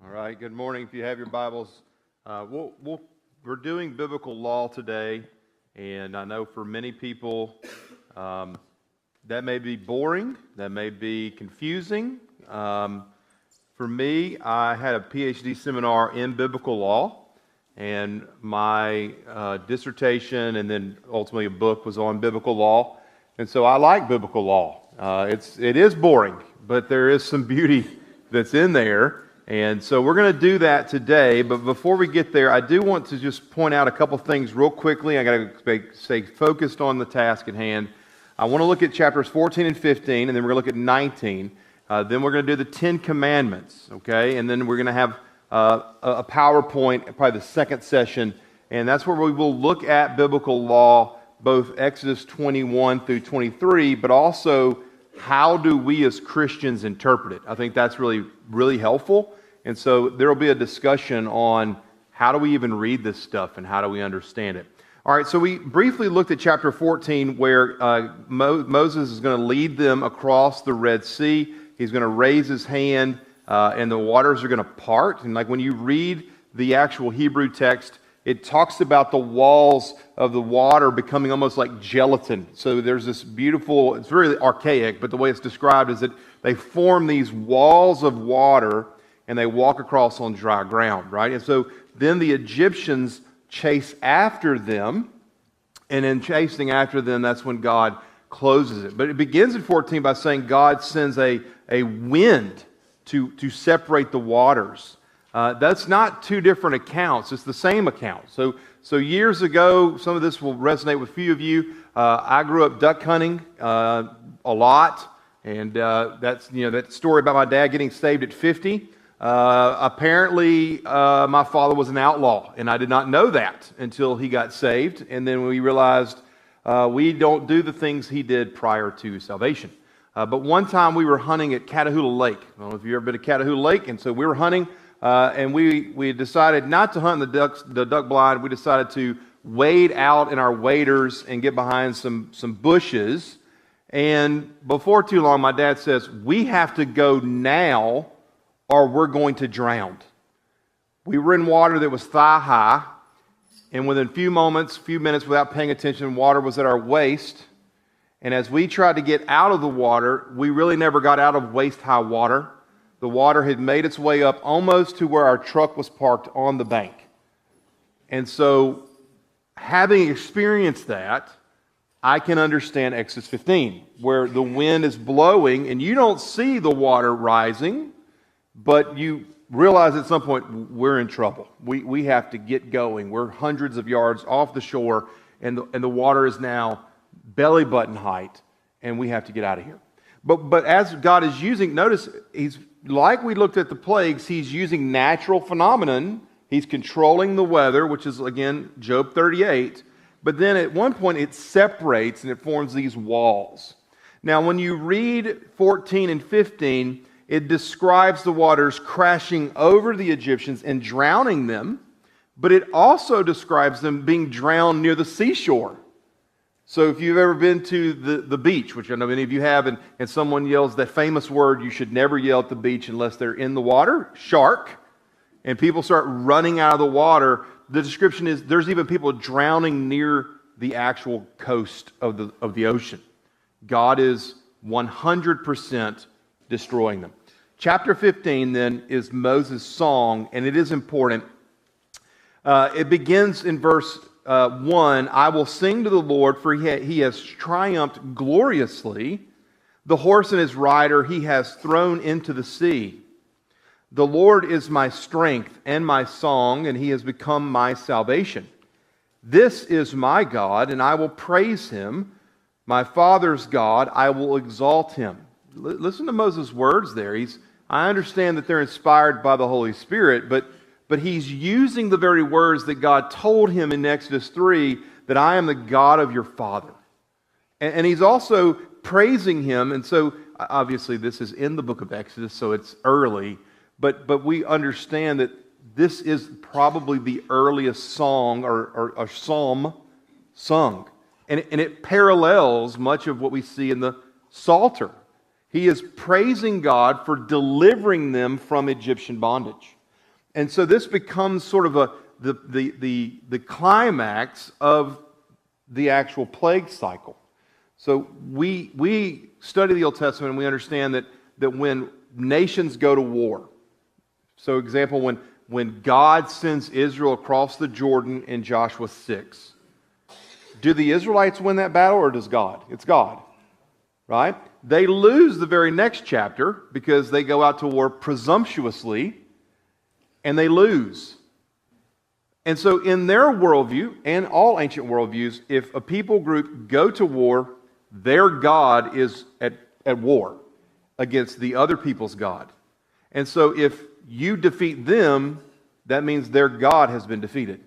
All right, good morning. If you have your Bibles, we're doing biblical law today, and I know for many people that may be boring, that may be confusing. For me, I had a PhD seminar in biblical law, and my dissertation and then ultimately a book was on biblical law, and so I like biblical law. It is boring, but there is some beauty that's in there. And so we're going to do that today, but before we get there, I do want to just point out a couple things real quickly. I got to stay focused on the task at hand. I want to look at chapters 14 and 15, and then we're going to look at 19. Then we're going to do the 10 Commandments, okay? And then we're going to have a PowerPoint, probably the second session, and that's where we will look at biblical law, both Exodus 21 through 23, but also how do we as Christians interpret it? I think that's really helpful. And so there will be a discussion on how do we even read this stuff and how do we understand it. All right, so we briefly looked at chapter 14 where Moses is going to lead them across the Red Sea. He's going to raise his hand and the waters are going to part. And like when you read the actual Hebrew text, it talks about the walls of the water becoming almost like gelatin. So there's this beautiful, it's very archaic, but the way it's described is that they form these walls of water and they walk across on dry ground, right? And so then the Egyptians chase after them, and in chasing after them, that's when God closes it. But it begins in 14 by saying God sends a wind to separate the waters. That's not two different accounts. It's the same account. So years ago, some of this will resonate with a few of you. I grew up duck hunting a lot, and that's that story about my dad getting saved at 50. Apparently, my father was an outlaw, and I did not know that until he got saved. And then we realized we don't do the things he did prior to salvation. But one time we were hunting at Catahoula Lake. I don't know if you've ever been to Catahoula Lake, and so we were hunting. And we decided not to hunt the duck blind. We decided to wade out in our waders and get behind some bushes. And before too long, my dad says, "We have to go now or we're going to drown." We were in water that was thigh high. And within few minutes without paying attention, water was at our waist. And as we tried to get out of the water, we really never got out of waist-high water. The water had made its way up almost to where our truck was parked on the bank. And so, having experienced that, I can understand Exodus 15, where the wind is blowing and you don't see the water rising, but you realize at some point we're in trouble. We have to get going. We're hundreds of yards off the shore, and the water is now belly button height, and we have to get out of here. But as God is using, notice He's like we looked at the plagues, He's using natural phenomenon. He's controlling the weather, which is, again, Job 38. But then at one point it separates and it forms these walls. Now, when you read 14 and 15, it describes the waters crashing over the Egyptians and drowning them. But it also describes them being drowned near the seashore. So if you've ever been to the beach, which I know many of you have, and someone yells that famous word you should never yell at the beach unless they're in the water, shark, and people start running out of the water, the description is there's even people drowning near the actual coast of the ocean. God is 100% destroying them. Chapter 15 then is Moses' song, and it is important. It begins in verse 1, "I will sing to the Lord, for he has triumphed gloriously. The horse and his rider he has thrown into the sea. The Lord is my strength and my song, and he has become my salvation. This is my God, and I will praise him. My father's God, I will exalt him." Listen to Moses' words there. I understand that they're inspired by the Holy Spirit, but he's using the very words that God told him in Exodus 3, that I am the God of your father. And he's also praising him. And so, obviously, this is in the book of Exodus, so it's early. But we understand that this is probably the earliest song or psalm sung. And it parallels much of what we see in the Psalter. He is praising God for delivering them from Egyptian bondage. And so this becomes sort of the climax of the actual plague cycle. So we study the Old Testament and we understand that when nations go to war, so example, when God sends Israel across the Jordan in Joshua 6, do the Israelites win that battle or does God? It's God, right? They lose the very next chapter because they go out to war presumptuously and they lose. And so in their worldview, and all ancient worldviews, if a people group go to war, their God is at war against the other people's God. And so if you defeat them, that means their God has been defeated.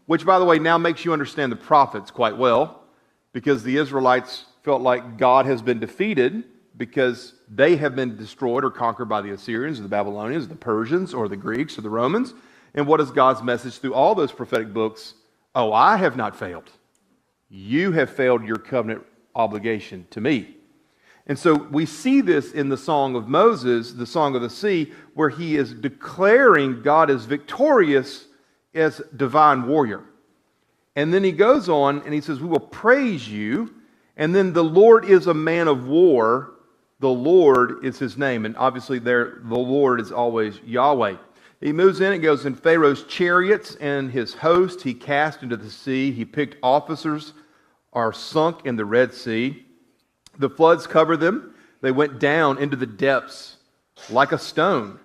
Which, by the way, now makes you understand the prophets quite well, because the Israelites felt like God has been defeated because they have been destroyed or conquered by the Assyrians or the Babylonians, or the Persians or the Greeks or the Romans. And what is God's message through all those prophetic books? Oh, I have not failed. You have failed your covenant obligation to me. And so we see this in the Song of Moses, the Song of the Sea, where he is declaring God is victorious as divine warrior. And then he goes on and he says, we will praise you. And then the Lord is a man of war. The Lord is his name. And obviously there, the Lord is always Yahweh. He moves in and goes, in Pharaoh's chariots and his host he cast into the sea. He picked officers are sunk in the Red Sea. The floods covered them. They went down into the depths like a stone.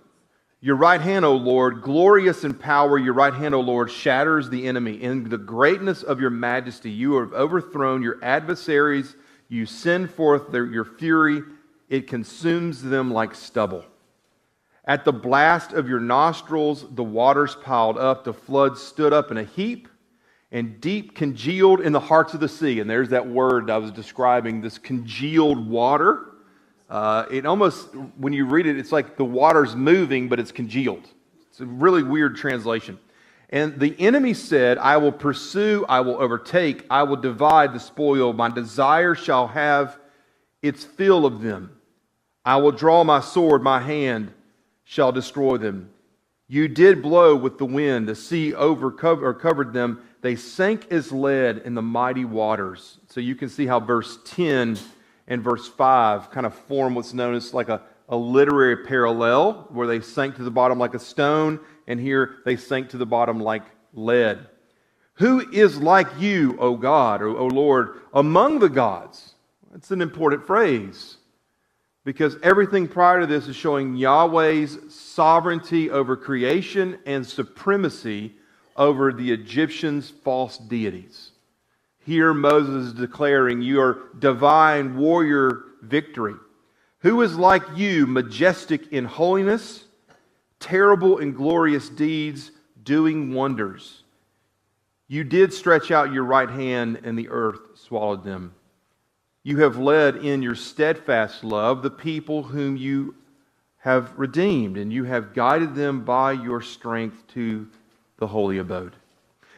Your right hand, O Lord, glorious in power, your right hand, O Lord, shatters the enemy. In the greatness of your majesty, you have overthrown your adversaries. You send forth your fury. It consumes them like stubble. At the blast of your nostrils, the waters piled up. The floods stood up in a heap, and deep congealed in the hearts of the sea. And there's that word I was describing, this congealed water. It almost, when you read it, it's like the water's moving, but it's congealed. It's a really weird translation. And the enemy said, I will pursue, I will overtake, I will divide the spoil. My desire shall have its fill of them. I will draw my sword, my hand shall destroy them. You did blow with the wind, the sea covered them. They sank as lead in the mighty waters. So you can see how verse 10 and verse 5 kind of form what's known as like a literary parallel, where they sank to the bottom like a stone, and here they sank to the bottom like lead. Who is like you, O God, O Lord, among the gods? That's an important phrase, because everything prior to this is showing Yahweh's sovereignty over creation and supremacy over the Egyptians' false deities. Here Moses is declaring, you are divine warrior victory. Who is like you, majestic in holiness, terrible in glorious deeds, doing wonders? You did stretch out your right hand, and the earth swallowed them. You have led in your steadfast love the people whom you have redeemed, and you have guided them by your strength to the holy abode.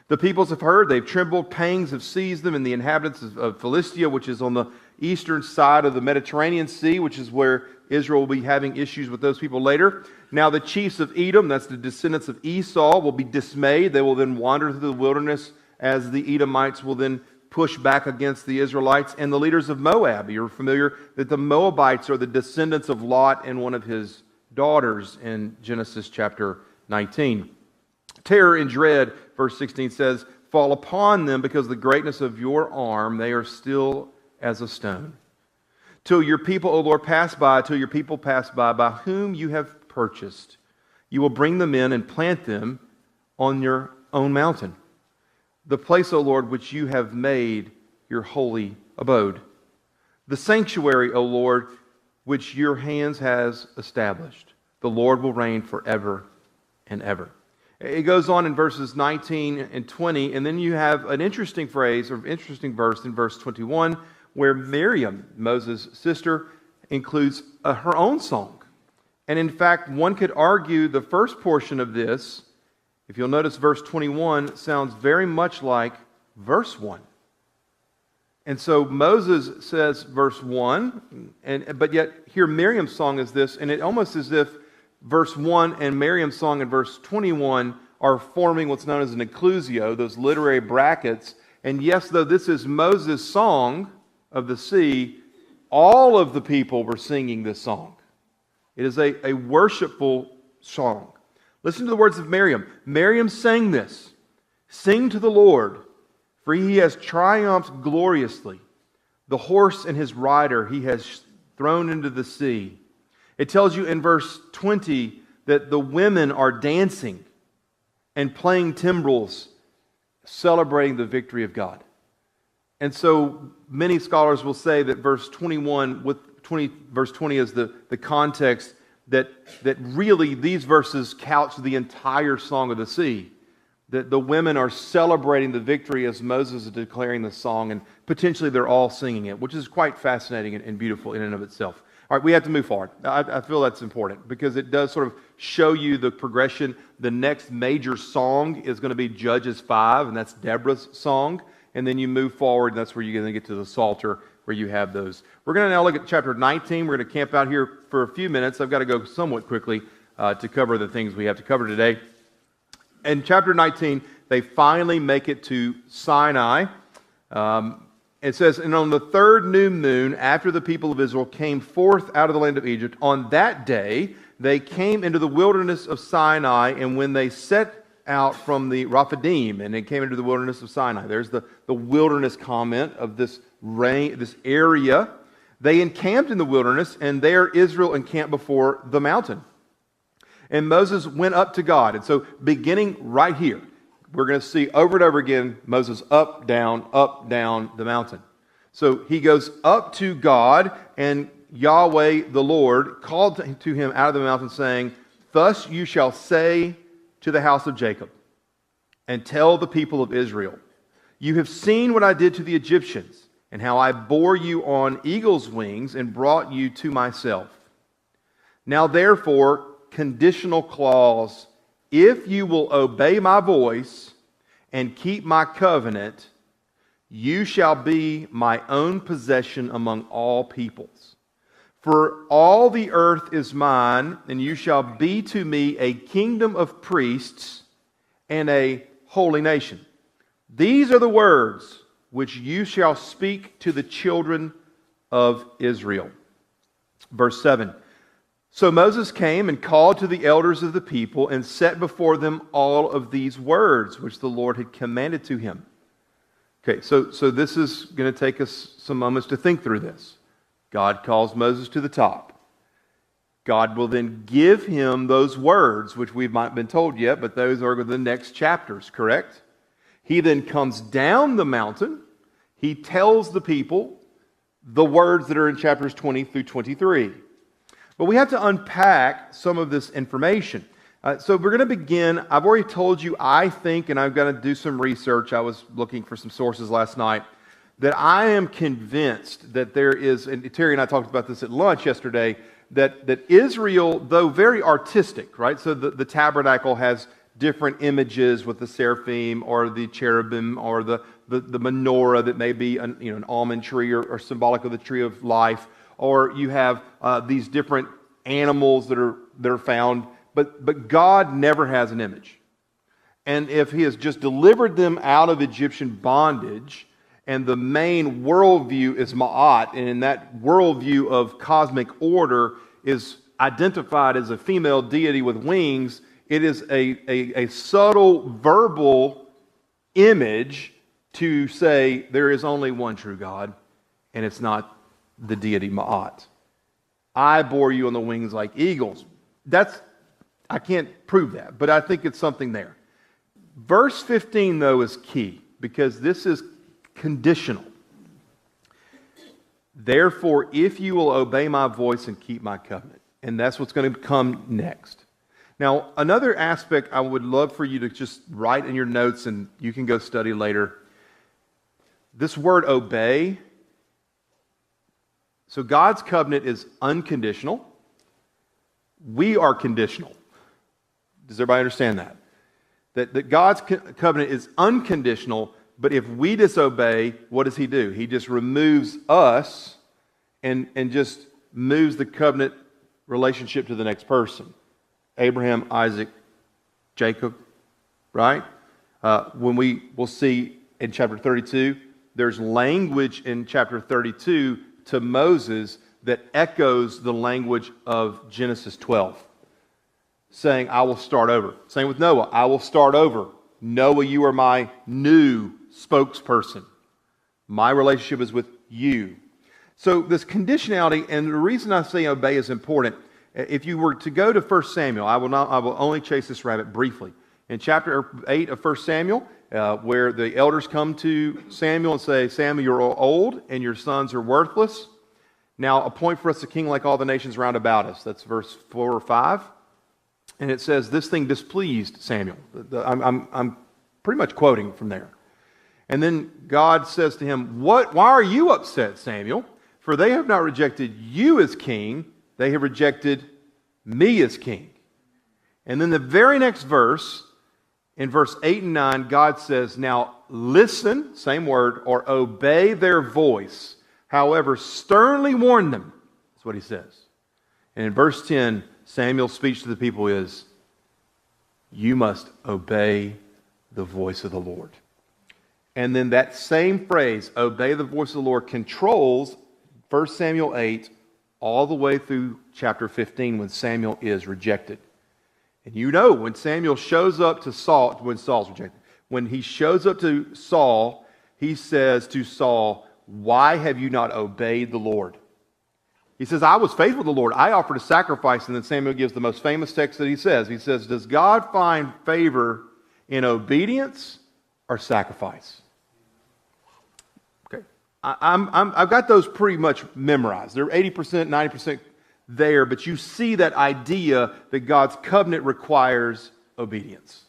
The peoples have heard, they've trembled, pangs have seized them, and the inhabitants of Philistia, which is on the eastern side of the Mediterranean Sea, which is where Israel will be having issues with those people later. Now the chiefs of Edom, that's the descendants of Esau, will be dismayed. They will then wander through the wilderness as the Edomites will then push back against the Israelites. And the leaders of Moab, you're familiar that the Moabites are the descendants of Lot and one of his daughters in Genesis chapter 19. Terror and dread, verse 16 says, fall upon them because of the greatness of your arm. They are still as a stone. Till your people, O Lord, pass by, till your people pass by whom you have purchased. You will bring them in and plant them on your own mountain, the place, O Lord, which you have made your holy abode. The sanctuary, O Lord, which your hands has established. The Lord will reign forever and ever. It goes on in verses 19 and 20, and then you have an interesting phrase or interesting verse in verse 21 where Miriam, Moses' sister, includes her own song. And in fact, one could argue the first portion of this, if you'll notice verse 21, sounds very much like verse 1. And so Moses says verse 1, but yet here Miriam's song is this, and it almost as if verse 1 and Miriam's song in verse 21 are forming what's known as an inclusio, those literary brackets. And yes, though this is Moses' song of the sea, all of the people were singing this song. It is a worshipful song. Listen to the words of Miriam. Miriam sang this. Sing to the Lord, for he has triumphed gloriously. The horse and his rider he has thrown into the sea. It tells you in verse 20 that the women are dancing and playing timbrels, celebrating the victory of God. And so many scholars will say that verse 21 verse 20 is the context that really these verses couch the entire Song of the Sea. That the women are celebrating the victory as Moses is declaring the song, and potentially they're all singing it, which is quite fascinating and beautiful in and of itself. All right, we have to move forward. I feel that's important because it does sort of show you the progression. The next major song is going to be Judges 5, and that's Deborah's song. And then you move forward, and that's where you're going to get to the Psalter, where you have those. We're going to now look at chapter 19. We're going to camp out here for a few minutes. I've got to go somewhat quickly to cover the things we have to cover today. In chapter 19, they finally make it to Sinai. It says, and on the third new moon, after the people of Israel came forth out of the land of Egypt, on that day they came into the wilderness of Sinai, and when they set out from the Rephidim, and they came into the wilderness of Sinai. There's the wilderness comment of this area. They encamped in the wilderness, and there Israel encamped before the mountain. And Moses went up to God. And so beginning right here, we're going to see over and over again, Moses up, down, the mountain. So he goes up to God, and Yahweh, the Lord, called to him out of the mountain, saying, thus you shall say to the house of Jacob, and tell the people of Israel, you have seen what I did to the Egyptians, and how I bore you on eagle's wings and brought you to myself. Now therefore, conditional clause, if you will obey my voice and keep my covenant, you shall be my own possession among all peoples. For all the earth is mine, and you shall be to me a kingdom of priests and a holy nation. These are the words which you shall speak to the children of Israel. Verse 7. So Moses came and called to the elders of the people and set before them all of these words which the Lord had commanded to him. Okay, so this is going to take us some moments to think through this. God calls Moses to the top. God will then give him those words, which we've not been told yet, but those are the next chapters, correct? He then comes down the mountain. He tells the people the words that are in chapters 20 through 23. But we have to unpack some of this information. So we're going to begin. I've already told you, I think, and I've got to do some research. I was looking for some sources last night, that I am convinced that there is, and Terry and I talked about this at lunch yesterday, that Israel, though very artistic, right? So the tabernacle has different images with the seraphim or the cherubim or the menorah that may be an almond tree or symbolic of the tree of life. Or you have these different animals that are found, but God never has an image. And if He has just delivered them out of Egyptian bondage, and the main worldview is Ma'at, and in that worldview of cosmic order is identified as a female deity with wings, it is a subtle verbal image to say there is only one true God, and it's not the deity Ma'at. I bore you on the wings like eagles. I can't prove that, but I think it's something there. Verse 15, though, is key, because this is conditional. Therefore, if you will obey my voice and keep my covenant. And that's what's going to come next. Now, another aspect I would love for you to just write in your notes, and you can go study later. This word obey. So God's covenant is unconditional. We are conditional. Does everybody understand that? That God's covenant is unconditional, but if we disobey, what does He do? He just removes us and just moves the covenant relationship to the next person. Abraham, Isaac, Jacob, right? When we will see in chapter 32, there's language in chapter 32 to Moses that echoes the language of Genesis 12, saying, I will start over. Same with Noah, I will start over. Noah, you are my new spokesperson. My relationship is with you. So this conditionality, and the reason I say obey is important. If you were to go to 1 Samuel, I will only chase this rabbit briefly. In chapter 8 of 1 Samuel, where the elders come to Samuel and say, Samuel, you're old and your sons are worthless. Now appoint for us a king like all the nations round about us. That's verse 4 or 5. And it says, this thing displeased Samuel. I'm pretty much quoting from there. And then God says to him, why are you upset, Samuel? For they have not rejected you as king, they have rejected me as king. And then the very next verse, in verse 8 and 9, God says, now listen, same word, or obey their voice. However, sternly warn them. That's what he says. And in verse 10, Samuel's speech to the people is, you must obey the voice of the Lord. And then that same phrase, obey the voice of the Lord, controls 1 Samuel 8 all the way through chapter 15 when Samuel is rejected. And you know, when Samuel shows up to Saul, when Saul's rejected, when he shows up to Saul, he says to Saul, why have you not obeyed the Lord? He says, I was faithful to the Lord. I offered a sacrifice. And then Samuel gives the most famous text that he says. He says, does God find favor in obedience or sacrifice? Okay. I've got those pretty much memorized. They're 80%, 90% there, but you see that idea that God's covenant requires obedience.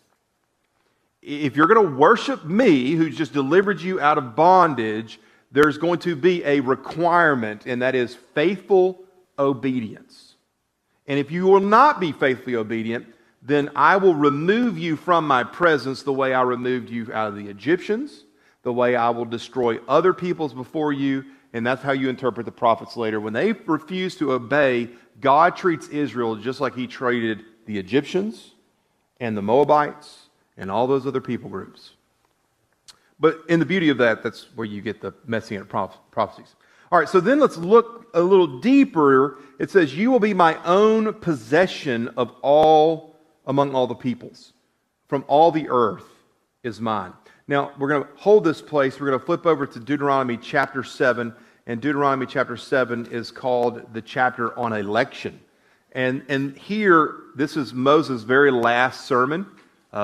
If you're going to worship me, who's just delivered you out of bondage, there's going to be a requirement, and that is faithful obedience. And if you will not be faithfully obedient, then I will remove you from my presence the way I removed you out of the Egyptians, the way I will destroy other peoples before you, and that's how you interpret the prophets later. When they refuse to obey, God treats Israel just like he treated the Egyptians and the Moabites and all those other people groups. But in the beauty of that, that's where you get the messianic prophecies. All right, so then let's look a little deeper. It says, you will be my own possession of all, among all the peoples. From all the earth is mine. Now, we're going to hold this place. We're going to flip over to Deuteronomy chapter 7. And Deuteronomy chapter 7 is called the chapter on election. And here, this is Moses' very last sermon.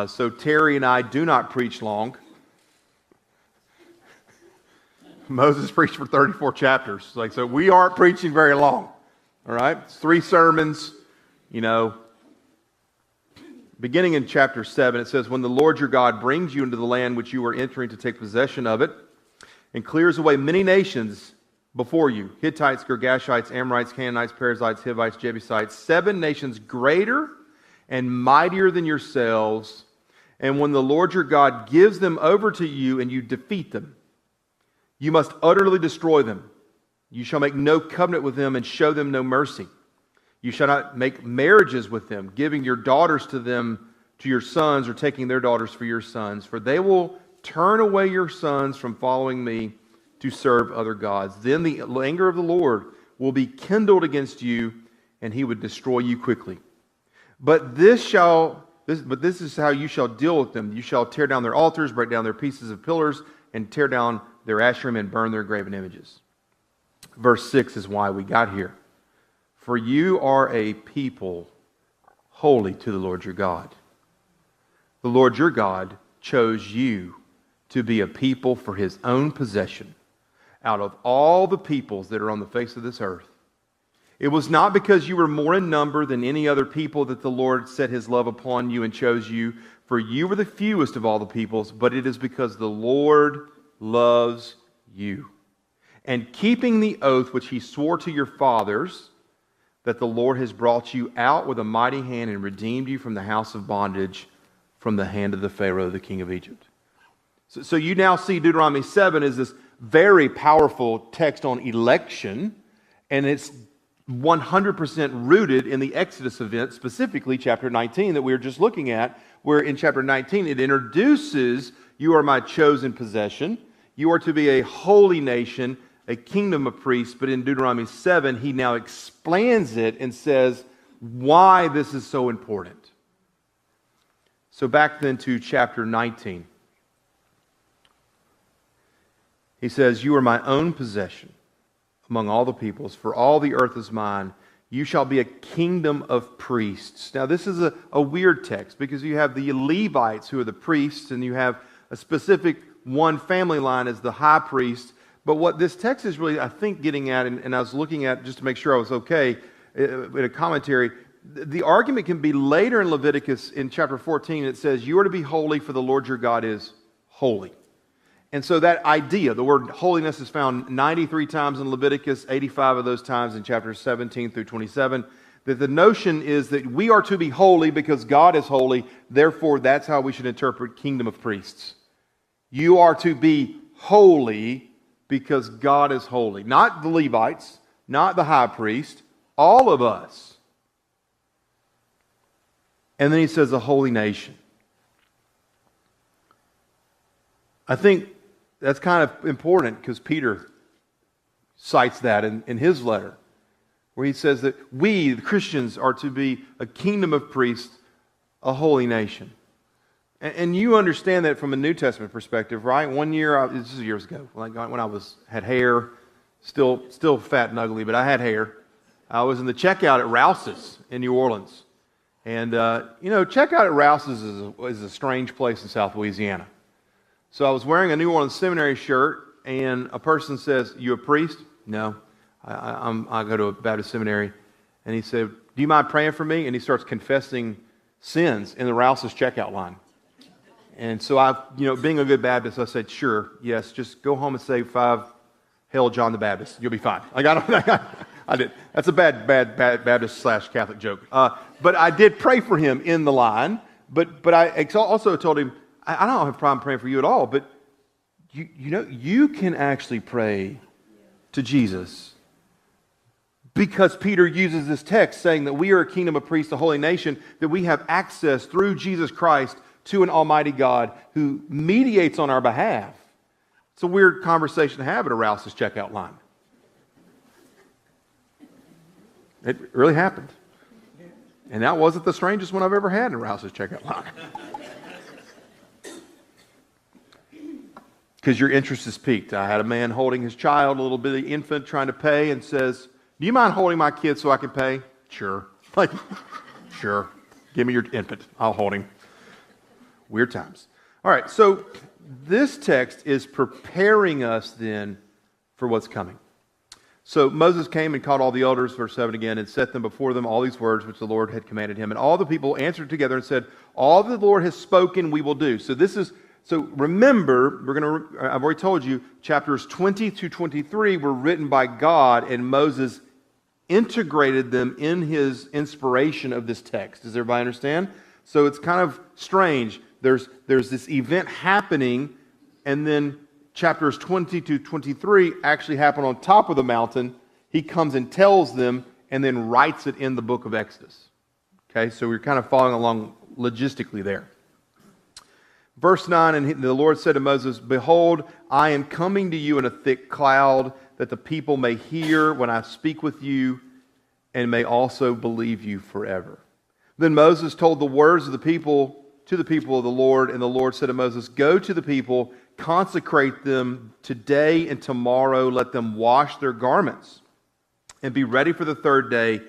So Terry and I do not preach long. Moses preached for 34 chapters. So we aren't preaching very long. All right? It's 3 sermons, Beginning in chapter 7, it says, when the Lord your God brings you into the land which you are entering to take possession of it, and clears away many nations before you, Hittites, Girgashites, Amorites, Canaanites, Perizzites, Hivites, Jebusites, 7 nations greater and mightier than yourselves, and when the Lord your God gives them over to you and you defeat them, you must utterly destroy them. You shall make no covenant with them and show them no mercy. You shall not make marriages with them, giving your daughters to them to your sons, or taking their daughters for your sons, for they will turn away your sons from following me to serve other gods. Then the anger of the Lord will be kindled against you, and he would destroy you quickly. But this is how you shall deal with them. You shall tear down their altars, break down their pieces of pillars, and tear down their Asherim and burn their graven images. Verse 6 is why we got here. For you are a people holy to the Lord your God. The Lord your God chose you to be a people for his own possession out of all the peoples that are on the face of this earth. It was not because you were more in number than any other people that the Lord set his love upon you and chose you, for you were the fewest of all the peoples, but it is because the Lord loves you. And keeping the oath which he swore to your fathers, that the Lord has brought you out with a mighty hand and redeemed you from the house of bondage, from the hand of the Pharaoh, the king of Egypt. So you now see Deuteronomy 7 is this very powerful text on election, and it's 100% rooted in the Exodus event, specifically chapter 19 that we were just looking at, where in chapter 19 it introduces, you are my chosen possession, you are to be a holy nation, a kingdom of priests, but in Deuteronomy 7 he now explains it and says why this is so important. So back then to chapter 19. He says, you are my own possession among all the peoples, for all the earth is mine. You shall be a kingdom of priests. Now this is a weird text because you have the Levites who are the priests, and you have a specific one family line as the high priest. But what this text is really, I think, getting at, and I was looking at just to make sure I was okay, in a commentary, the argument can be later in Leviticus in chapter 14. It says, you are to be holy for the Lord your God is holy. And so that idea, the word holiness is found 93 times in Leviticus, 85 of those times in chapters 17 through 27, that the notion is that we are to be holy because God is holy, therefore that's how we should interpret kingdom of priests. You are to be holy because God is holy. Not the Levites, not the high priest, all of us. And then he says a holy nation. I think that's kind of important because Peter cites that in his letter, where he says that we, the Christians, are to be a kingdom of priests, a holy nation. And you understand that from a New Testament perspective, right? One year, this is years ago, when I had hair, still fat and ugly, but I had hair. I was in the checkout at Rouse's in New Orleans. And, checkout at Rouse's is a strange place in South Louisiana. So I was wearing a New Orleans Seminary shirt, and a person says, you a priest? No, I go to a Baptist seminary. And he said, do you mind praying for me? And he starts confessing sins in the Rouse's checkout line. And so being a good Baptist, I said, sure, yes, just go home and say 5 Hail John the Baptist. You'll be fine. I did. That's a bad Baptist / Catholic joke. But I did pray for him in the line. But I also told him, I don't have a problem praying for you at all, but you can actually pray to Jesus. Because Peter uses this text saying that we are a kingdom of priests, a holy nation, that we have access through Jesus Christ to an almighty God who mediates on our behalf. It's a weird conversation to have at a Rouse's checkout line. It really happened. And that wasn't the strangest one I've ever had in a Rouse's checkout line. Because your interest is piqued. I had a man holding his child, a little bitty infant, trying to pay, and says, do you mind holding my kid so I can pay? Sure. Sure. Give me your infant. I'll hold him. Weird times. All right, so this text is preparing us then for what's coming. So Moses came and called all the elders, verse 7 again, and set them before them all these words which the Lord had commanded him. And all the people answered together and said, all that the Lord has spoken we will do. So remember, I've already told you, chapters 20 to 23 were written by God, and Moses integrated them in his inspiration of this text. Does everybody understand? So it's kind of strange. There's this event happening, and then chapters 20 to 23 actually happen on top of the mountain. He comes and tells them, and then writes it in the book of Exodus. Okay, so we're kind of following along logistically there. Verse 9, and the Lord said to Moses, behold, I am coming to you in a thick cloud, that the people may hear when I speak with you, and may also believe you forever. Then Moses told the words of the people to the people of the Lord, and the Lord said to Moses, go to the people, consecrate them today and tomorrow, let them wash their garments, and be ready for the third day.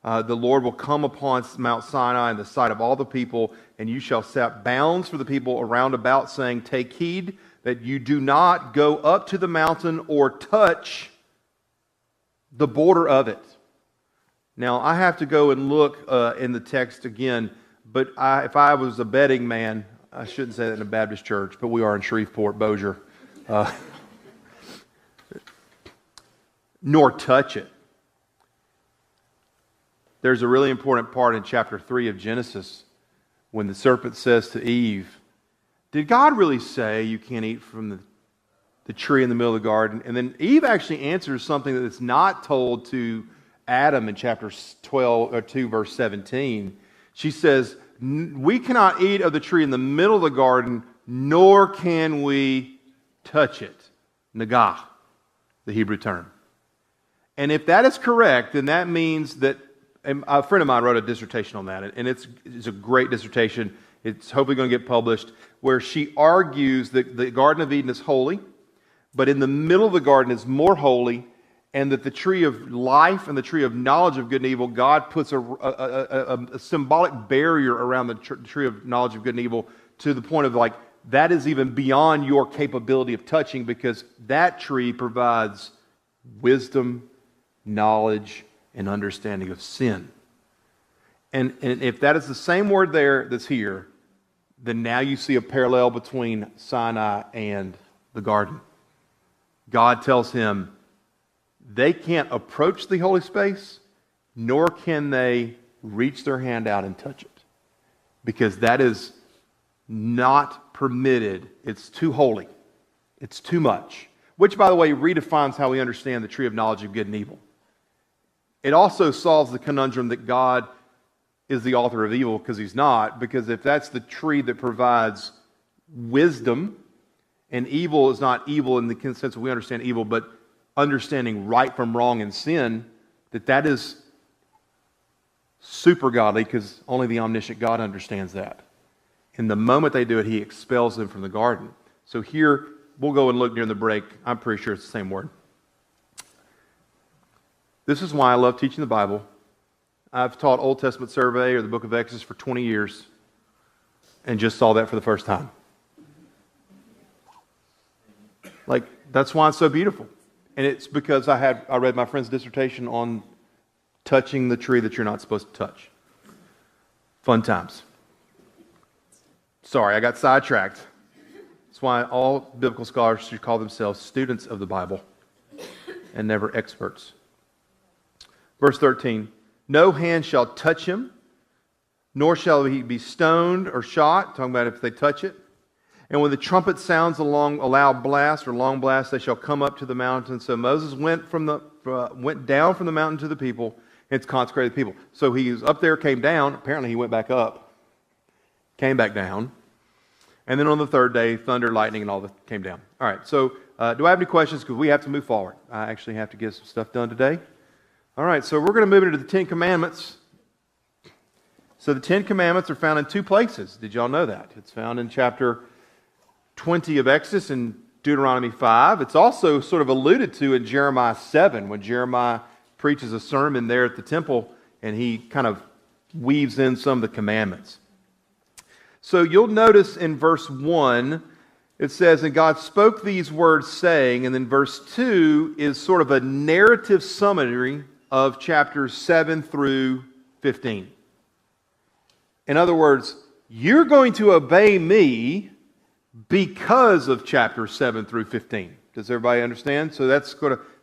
The Lord will come upon Mount Sinai in the sight of all the people, and you shall set bounds for the people around about, saying, take heed that you do not go up to the mountain or touch the border of it. Now, I have to go and look in the text again, but if I was a betting man, I shouldn't say that in a Baptist church, but we are in Shreveport, Bossier. Nor touch it. There's a really important part in chapter 3 of Genesis when the serpent says to Eve, did God really say you can't eat from the tree in the middle of the garden? And then Eve actually answers something that is not told to Adam in chapter 12 or 2, verse 17. She says, we cannot eat of the tree in the middle of the garden, nor can we touch it. Nagah, the Hebrew term. And if that is correct, then that means that, and a friend of mine wrote a dissertation on that, and it's a great dissertation. It's hopefully going to get published, where she argues that the Garden of Eden is holy, but in the middle of the garden is more holy, and that the tree of life and the tree of knowledge of good and evil, God puts a symbolic barrier around the tree of knowledge of good and evil to the point of like, that is even beyond your capability of touching, because that tree provides wisdom, knowledge, and understanding of sin. And if that is the same word there that's here, then now you see a parallel between Sinai and the garden. God tells him they can't approach the holy space, nor can they reach their hand out and touch it, because that is not permitted. It's too holy. It's too much. Which, by the way, redefines how we understand the tree of knowledge of good and evil. It also solves the conundrum that God is the author of evil, because he's not. Because if that's the tree that provides wisdom, and evil is not evil in the sense that we understand evil, but understanding right from wrong and sin, that is super godly, because only the omniscient God understands that. And the moment they do it, he expels them from the garden. So here, we'll go and look during the break. I'm pretty sure it's the same word. This is why I love teaching the Bible. I've taught Old Testament survey or the book of Exodus for 20 years and just saw that for the first time. Like, that's why it's so beautiful. And it's because I read my friend's dissertation on touching the tree that you're not supposed to touch. Fun times. Sorry, I got sidetracked. That's why all biblical scholars should call themselves students of the Bible and never experts. Verse 13, no hand shall touch him, nor shall he be stoned or shot, talking about if they touch it. And when the trumpet sounds a loud blast or long blast, they shall come up to the mountain. So Moses went down from the mountain to the people, and it's consecrated people. So he was up there, came down. Apparently he went back up, came back down. And then on the third day, thunder, lightning, and all that came down. All right, so do I have any questions? Because we have to move forward. I actually have to get some stuff done today. All right, so we're going to move into the Ten Commandments. So the Ten Commandments are found in two places. Did y'all know that? It's found in chapter 20 of Exodus and Deuteronomy 5. It's also sort of alluded to in Jeremiah 7, when Jeremiah preaches a sermon there at the temple, and he kind of weaves in some of the commandments. So you'll notice in verse 1, it says, and God spoke these words saying, and then verse 2 is sort of a narrative summary of chapters 7 through 15. In other words, you're going to obey me because of chapters 7 through 15. Does everybody understand? So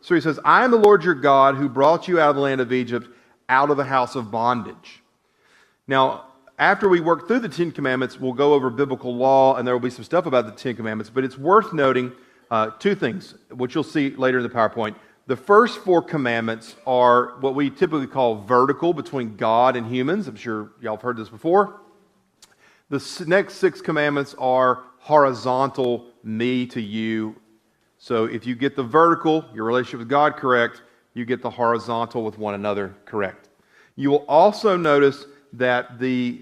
he says, I am the Lord your God who brought you out of the land of Egypt, out of the house of bondage. Now, after we work through the Ten Commandments, we'll go over biblical law, and there will be some stuff about the Ten Commandments, but it's worth noting two things, which you'll see later in the PowerPoint. The first four commandments are what we typically call vertical, between God and humans. I'm sure y'all have heard this before. The next six commandments are horizontal, me to you. So if you get the vertical, your relationship with God, correct, you get the horizontal with one another, correct. You will also notice that the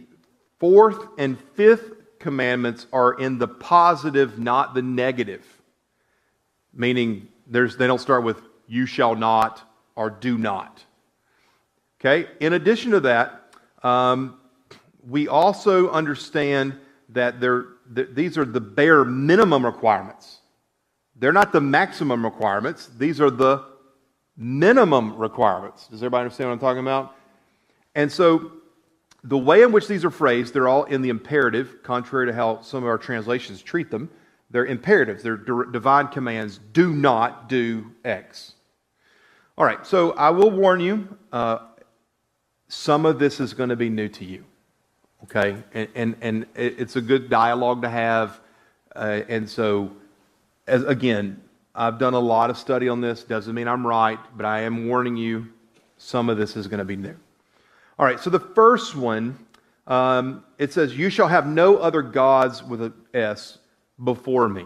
fourth and fifth commandments are in the positive, not the negative. Meaning they don't start with you shall not or do not. Okay? In addition to that, we also understand that these are the bare minimum requirements. They're not the maximum requirements. These are the minimum requirements. Does everybody understand what I'm talking about? And so the way in which these are phrased, they're all in the imperative, contrary to how some of our translations treat them. They're imperatives. They're divine commands. Do not do X. All right, so I will warn you, some of this is going to be new to you. Okay? And it's a good dialogue to have. And so, again, I've done a lot of study on this. Doesn't mean I'm right, but I am warning you. some of this is going to be new. All right, so the first one, it says, "You shall have no other gods," with an S, "before me."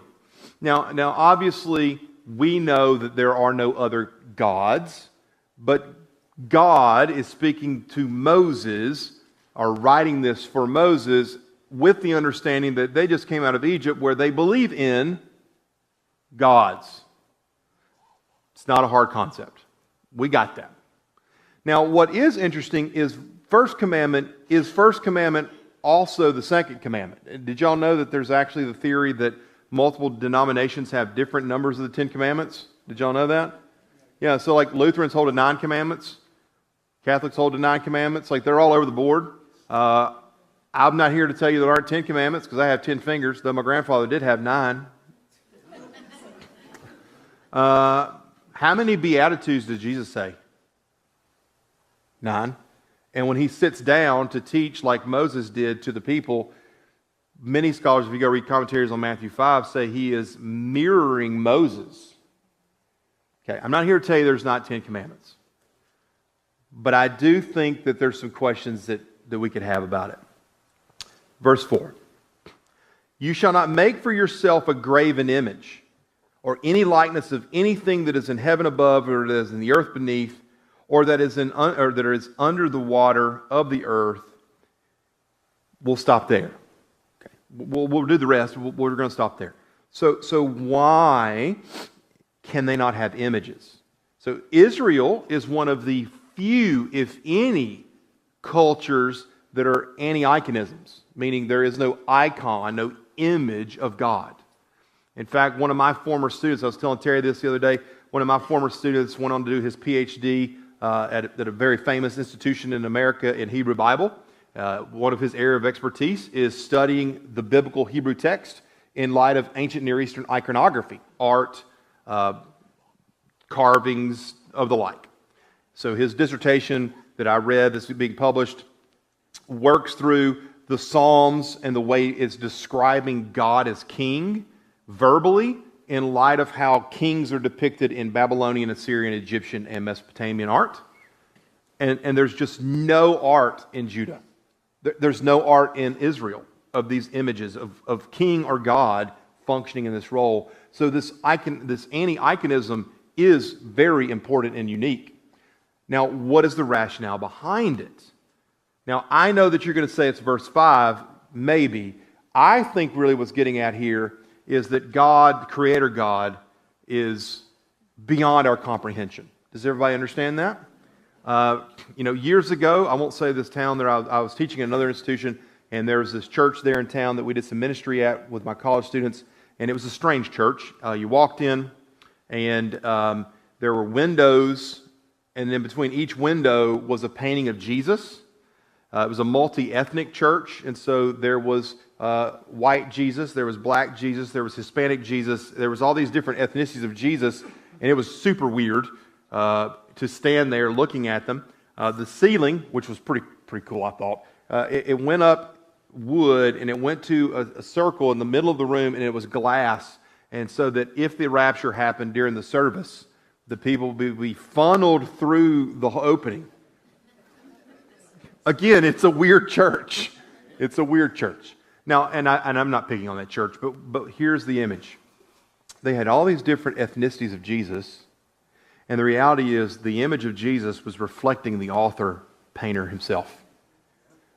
Now, obviously, we know that there are no other gods, but God is speaking to Moses, or writing this for Moses, with the understanding that they just came out of Egypt where they believe in gods. It's not a hard concept. We got that. Now, what is interesting is first commandment also the second commandment? Did y'all know that there's actually the theory that multiple denominations have different numbers of the Ten Commandments? Did y'all know that? Yeah, so like Lutherans hold to 9 commandments. Catholics hold to 9 commandments. Like they're all over the board. I'm not here to tell you there aren't 10 commandments because I have 10 fingers, though my grandfather did have 9. How many Beatitudes did Jesus say? 9. And when he sits down to teach like Moses did to the people, many scholars, if you go read commentaries on Matthew 5, say he is mirroring Moses. Okay, I'm not here to tell you there's not 10 commandments. But I do think that there's some questions that we could have about it. Verse 4. "You shall not make for yourself a graven image, or any likeness of anything that is in heaven above, or that is in the earth beneath, or that is under the water of the earth." We'll stop there. Okay. We'll do the rest. We're going to stop there. So why can they not have images? So Israel is one of the few, if any, cultures that are anti-iconisms, meaning there is no icon, no image of God. In fact, one of my former students, I was telling Terry this the other day, one of my former students went on to do his PhD at a very famous institution in America in Hebrew Bible. One of his area of expertise is studying the biblical Hebrew text in light of ancient Near Eastern iconography, art, carvings of the like. So his dissertation that I read, this is being published, works through the Psalms and the way it's describing God as king verbally in light of how kings are depicted in Babylonian, Assyrian, Egyptian, and Mesopotamian art. And there's just no art in Judah. There's no art in Israel of these images of king or God functioning in this role. So this anti-iconism is very important and unique. Now, what is the rationale behind it? Now, I know that you're going to say it's verse 5, maybe. I think really what's getting at here is that God, Creator God, is beyond our comprehension. Does everybody understand that? Years ago, I won't say this town, that I was teaching at another institution, and there was this church there in town that we did some ministry at with my college students, and it was a strange church. You walked in, and there were windows, and then between each window was a painting of Jesus. It was a multi-ethnic church, and so there was white Jesus, there was black Jesus, there was Hispanic Jesus, there was all these different ethnicities of Jesus, and it was super weird to stand there looking at them. The ceiling, which was pretty cool, I thought, it went up wood, and it went to a circle in the middle of the room, and it was glass, and so that if the rapture happened during the service, the people would be funneled through the opening. Again, it's a weird church. It's a weird church. Now, and I'm not picking on that church, but here's the image. They had all these different ethnicities of Jesus, and the reality is the image of Jesus was reflecting the author, painter himself.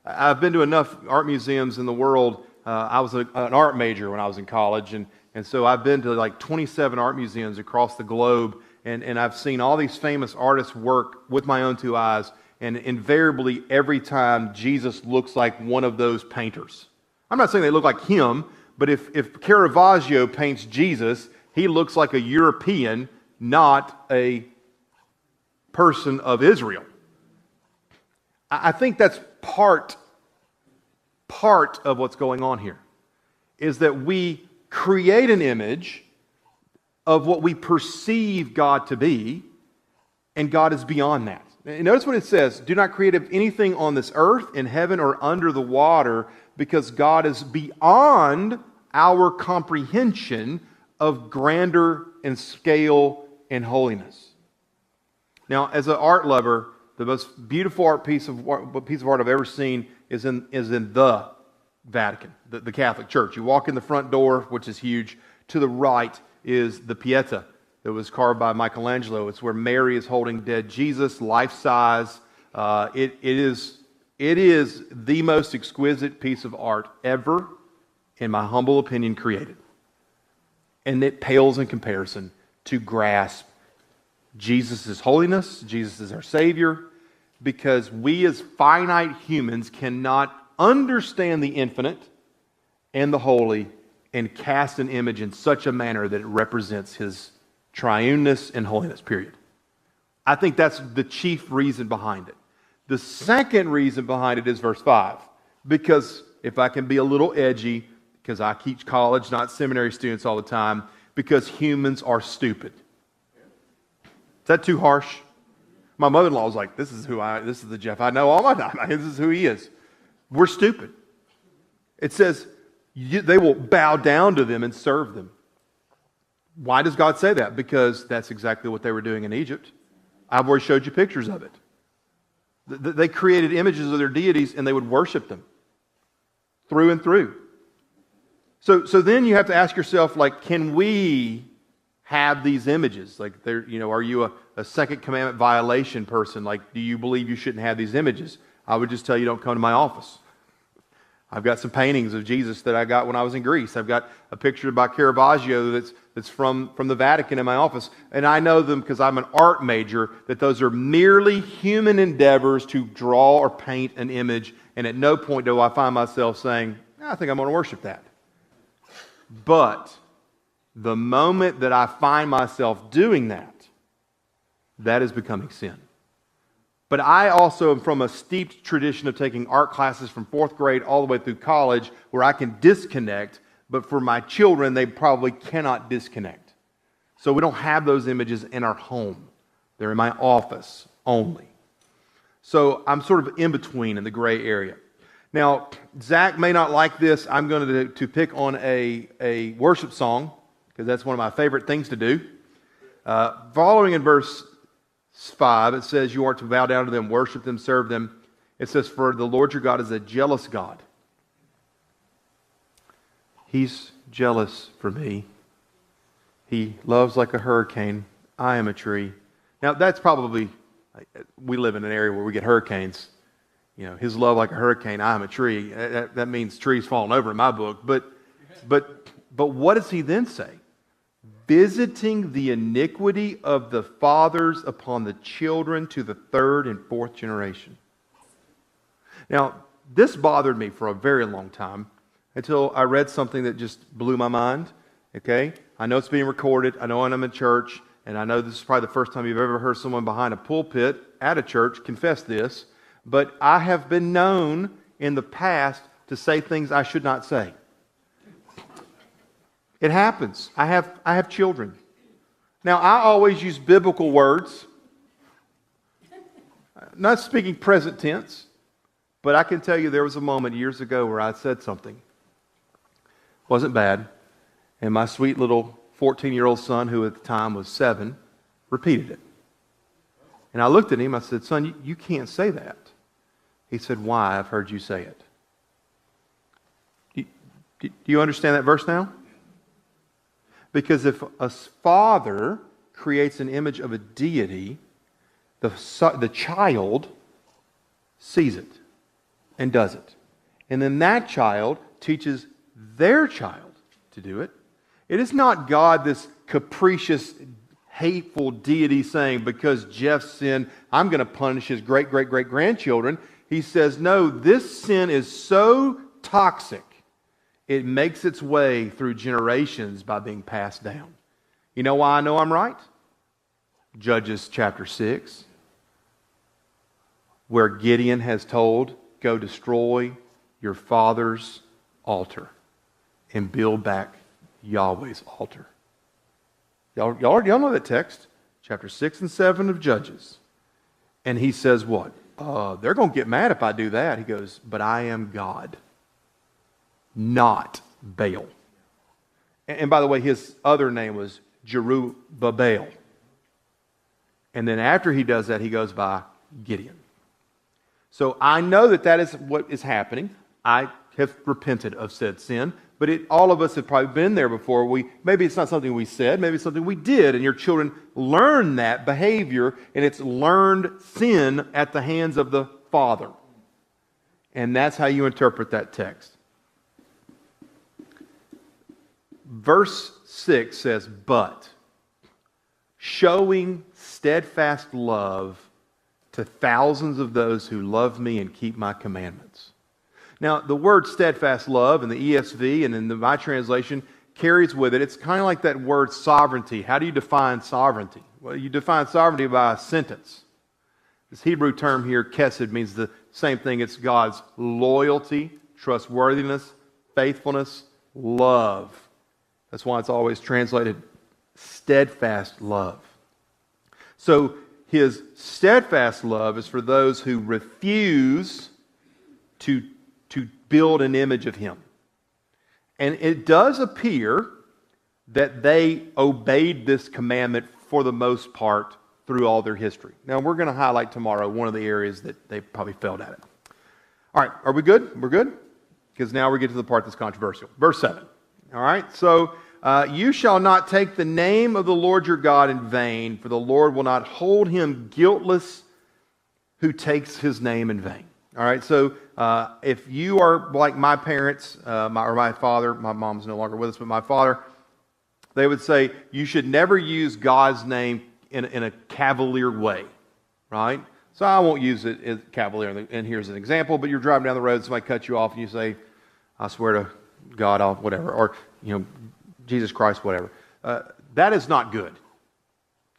I've been to enough art museums in the world. I was an art major when I was in college, and so I've been to like 27 art museums across the globe, and I've seen all these famous artists work with my own two eyes, and invariably every time Jesus looks like one of those painters. I'm not saying they look like him, but if Caravaggio paints Jesus, he looks like a European, not a person of Israel. I think that's part of what's going on here, is that we create an image of what we perceive God to be, and God is beyond that. And notice what it says, "Do not create anything on this earth, in heaven, or under the water, because God is beyond our comprehension of grandeur and scale and holiness." Now, as an art lover, The most beautiful piece of art I've ever seen is in the Vatican, the Catholic Church. You walk in the front door, which is huge. To the right is the Pieta that was carved by Michelangelo. It's where Mary is holding dead Jesus, life-size. It is the most exquisite piece of art ever, in my humble opinion, created. And it pales in comparison to grasp Jesus' holiness. Jesus is our Savior, because we as finite humans cannot understand the infinite and the holy and cast an image in such a manner that it represents His triuneness and holiness, period. I think that's the chief reason behind it. The second reason behind it is verse 5. Because if I can be a little edgy, because I teach college, not seminary students all the time, because humans are stupid. Is that too harsh? My mother-in-law was like, this is the Jeff I know all my time. This is who he is. We're stupid. It says they will bow down to them and serve them. Why does God say that? Because that's exactly what they were doing in Egypt. I've already showed you pictures of it. They created images of their deities and they would worship them through and through. So then you have to ask yourself, like, can we have these images? Like, are you a second commandment violation person? Like, do you believe you shouldn't have these images? I would just tell you, don't come to my office. I've got some paintings of Jesus that I got when I was in Greece. I've got a picture by Caravaggio that's from the Vatican in my office. And I know them because I'm an art major, that those are merely human endeavors to draw or paint an image. And at no point do I find myself saying, I think I'm going to worship that. But the moment that I find myself doing that, that is becoming sin. But I also am from a steeped tradition of taking art classes from 4th grade all the way through college where I can disconnect, but for my children, they probably cannot disconnect. So we don't have those images in our home. They're in my office only. So I'm sort of in between in the gray area. Now, Zach may not like this. I'm going to pick on a worship song, because that's one of my favorite things to do. Following in verse 5, it says, you are to bow down to them, worship them, serve them. It says, for the Lord your God is a jealous God. He's jealous for me. He loves like a hurricane. I am a tree. Now, that's probably, we live in an area where we get hurricanes. His love like a hurricane, I am a tree. That means trees falling over in my book. But what does he then say? Visiting the iniquity of the fathers upon the children to the 3rd and 4th generation. Now, this bothered me for a very long time until I read something that just blew my mind. Okay? I know it's being recorded. I know I'm in church. And I know this is probably the first time you've ever heard someone behind a pulpit at a church confess this. But I have been known in the past to say things I should not say. It happens. I have children. Now, I always use biblical words. Not speaking present tense, but I can tell you there was a moment years ago where I said something. Wasn't bad. And my sweet little 14-year-old son, who at the time was 7, repeated it. And I looked at him, I said, son, you can't say that. He said, why? I've heard you say it. Do you understand that verse now? Because if a father creates an image of a deity, the child sees it and does it. And then that child teaches their child to do it. It is not God, this capricious, hateful deity saying, because Jeff sinned, I'm going to punish his great-great-great-grandchildren. He says, no, this sin is so toxic, it makes its way through generations by being passed down. You know why I know I'm right? Judges chapter 6, where Gideon has told, go destroy your father's altar and build back Yahweh's altar. Y'all know that text? Chapter 6 and 7 of Judges. And he says what? They're going to get mad if I do that. He goes, but I am God, not Baal. And by the way, his other name was Jerubbaal. And then after he does that, he goes by Gideon. So I know that that is what is happening. I have repented of said sin, but all of us have probably been there before. Maybe it's not something we said, maybe it's something we did, and your children learn that behavior, and it's learned sin at the hands of the father. And that's how you interpret that text. Verse 6 says, but showing steadfast love to thousands of those who love me and keep my commandments. Now, the word steadfast love in the ESV and in my translation carries with it, it's kind of like that word sovereignty. How do you define sovereignty? Well, you define sovereignty by a sentence. This Hebrew term here, kesed, means the same thing. It's God's loyalty, trustworthiness, faithfulness, love. That's why it's always translated steadfast love. So his steadfast love is for those who refuse to build an image of him. And it does appear that they obeyed this commandment for the most part through all their history. Now, we're going to highlight tomorrow one of the areas that they probably failed at it. All right, are we good? We're good? Because now we get to the part that's controversial. Verse 7. All right, so you shall not take the name of the Lord your God in vain, for the Lord will not hold him guiltless who takes his name in vain. All right, so if you are like my parents, or my father, my mom's no longer with us, but my father, they would say you should never use God's name in a cavalier way, right? So I won't use it as cavalier, and here's an example, but you're driving down the road, somebody cuts you off, and you say, I swear to God, I'll whatever, or, Jesus Christ, whatever. That is not good.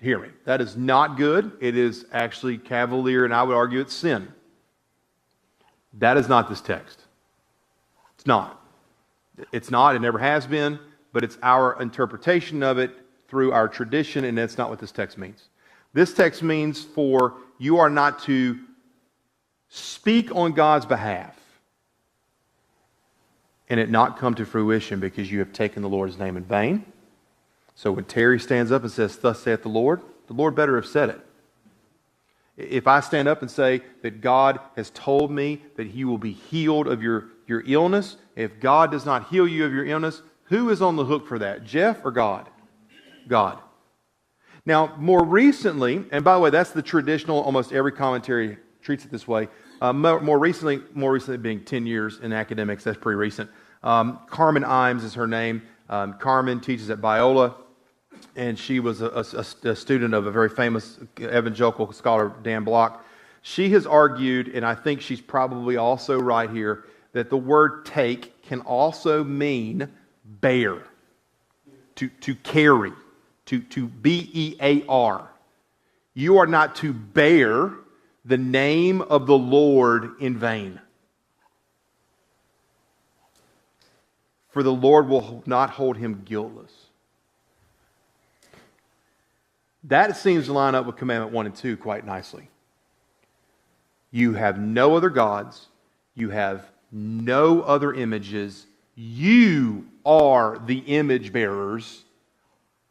Hear me. That is not good. It is actually cavalier, and I would argue it's sin. That is not this text. It's not. It's not. It never has been, but it's our interpretation of it through our tradition, and that's not what this text means. This text means for you are not to speak on God's behalf and it not come to fruition because you have taken the Lord's name in vain. So when Terry stands up and says, thus saith the Lord better have said it. If I stand up and say that God has told me that He will be healed of your illness, if God does not heal you of your illness, who is on the hook for that, Jeff or God? God. Now, more recently, and by the way, that's the traditional, almost every commentary treats it this way. More recently being 10 years in academics, that's pretty recent. Carmen Imes is her name. Carmen teaches at Biola, and she was a student of a very famous evangelical scholar, Dan Block. She has argued, and I think she's probably also right here, that the word take can also mean bear, to carry, to B-E-A-R. You are not to bear the name of the Lord in vain. For the Lord will not hold him guiltless. That seems to line up with Commandment 1 and 2 quite nicely. You have no other gods. You have no other images. You are the image bearers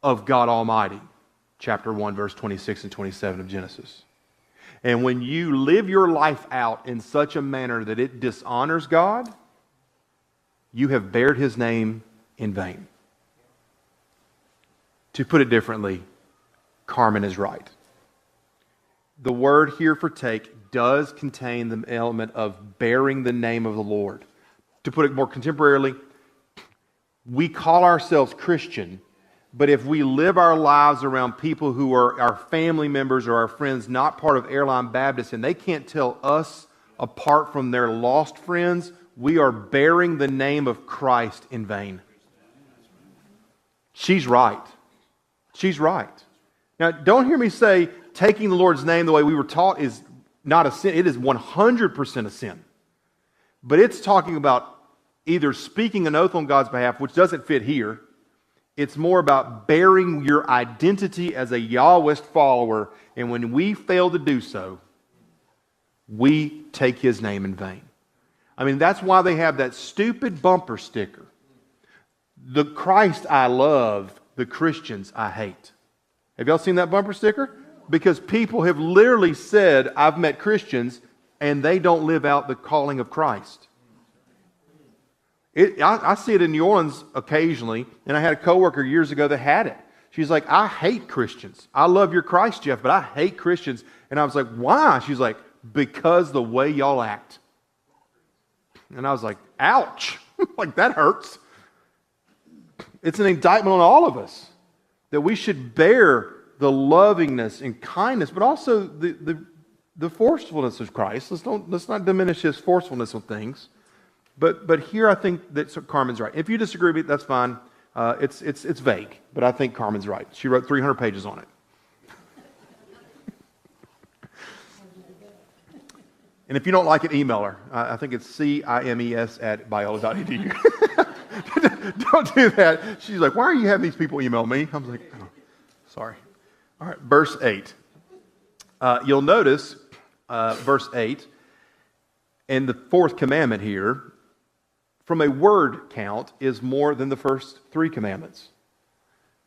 of God Almighty. Chapter 1, verse 26 and 27 of Genesis. And when you live your life out in such a manner that it dishonors God, you have bared His name in vain. To put it differently, Carmen is right. The word here for take does contain the element of bearing the name of the Lord. To put it more contemporarily, we call ourselves Christian, but if we live our lives around people who are our family members or our friends, not part of Airline Baptist, and they can't tell us apart from their lost friends, we are bearing the name of Christ in vain. She's right. She's right. Now, don't hear me say taking the Lord's name the way we were taught is not a sin. It is 100% a sin. But it's talking about either speaking an oath on God's behalf, which doesn't fit here. It's more about bearing your identity as a Yahwist follower, and when we fail to do so, we take His name in vain. I mean, that's why they have that stupid bumper sticker. The Christ I love, the Christians I hate. Have y'all seen that bumper sticker? because people have literally said, I've met Christians, and they don't live out the calling of Christ. I see it in New Orleans occasionally, and I had a coworker years ago that had it. She's like, I hate Christians. I love your Christ, Jeff, but I hate Christians. And I was like, why? She's like, because the way y'all act. And I was like, ouch. Like, that hurts. It's an indictment on all of us that we should bear the lovingness and kindness, but also the forcefulness of Christ. Let's not diminish his forcefulness on things. But here I think that Carmen's right. If you disagree with me, that's fine. It's vague, but I think Carmen's right. She wrote 300 pages on it. And if you don't like it, email her. I think it's cimes@biola.edu. Don't do that. She's like, why are you having these people email me? I was like, oh, sorry. All right, verse 8. You'll notice verse 8 and the fourth commandment here, from a word count, is more than the first three commandments.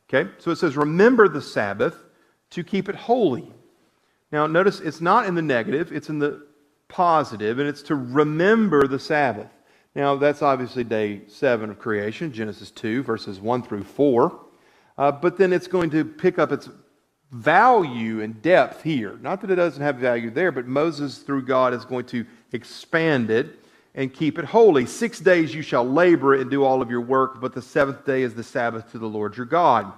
Okay, so it says, remember the Sabbath to keep it holy. Now, notice it's not in the negative, it's in the positive, and it's to remember the Sabbath. Now, that's obviously day 7 of creation, Genesis 2, verses 1 through 4. But then it's going to pick up its value and depth here. Not that it doesn't have value there, but Moses, through God, is going to expand it and keep it holy. 6 days you shall labor and do all of your work, but the seventh day is the Sabbath to the Lord your God.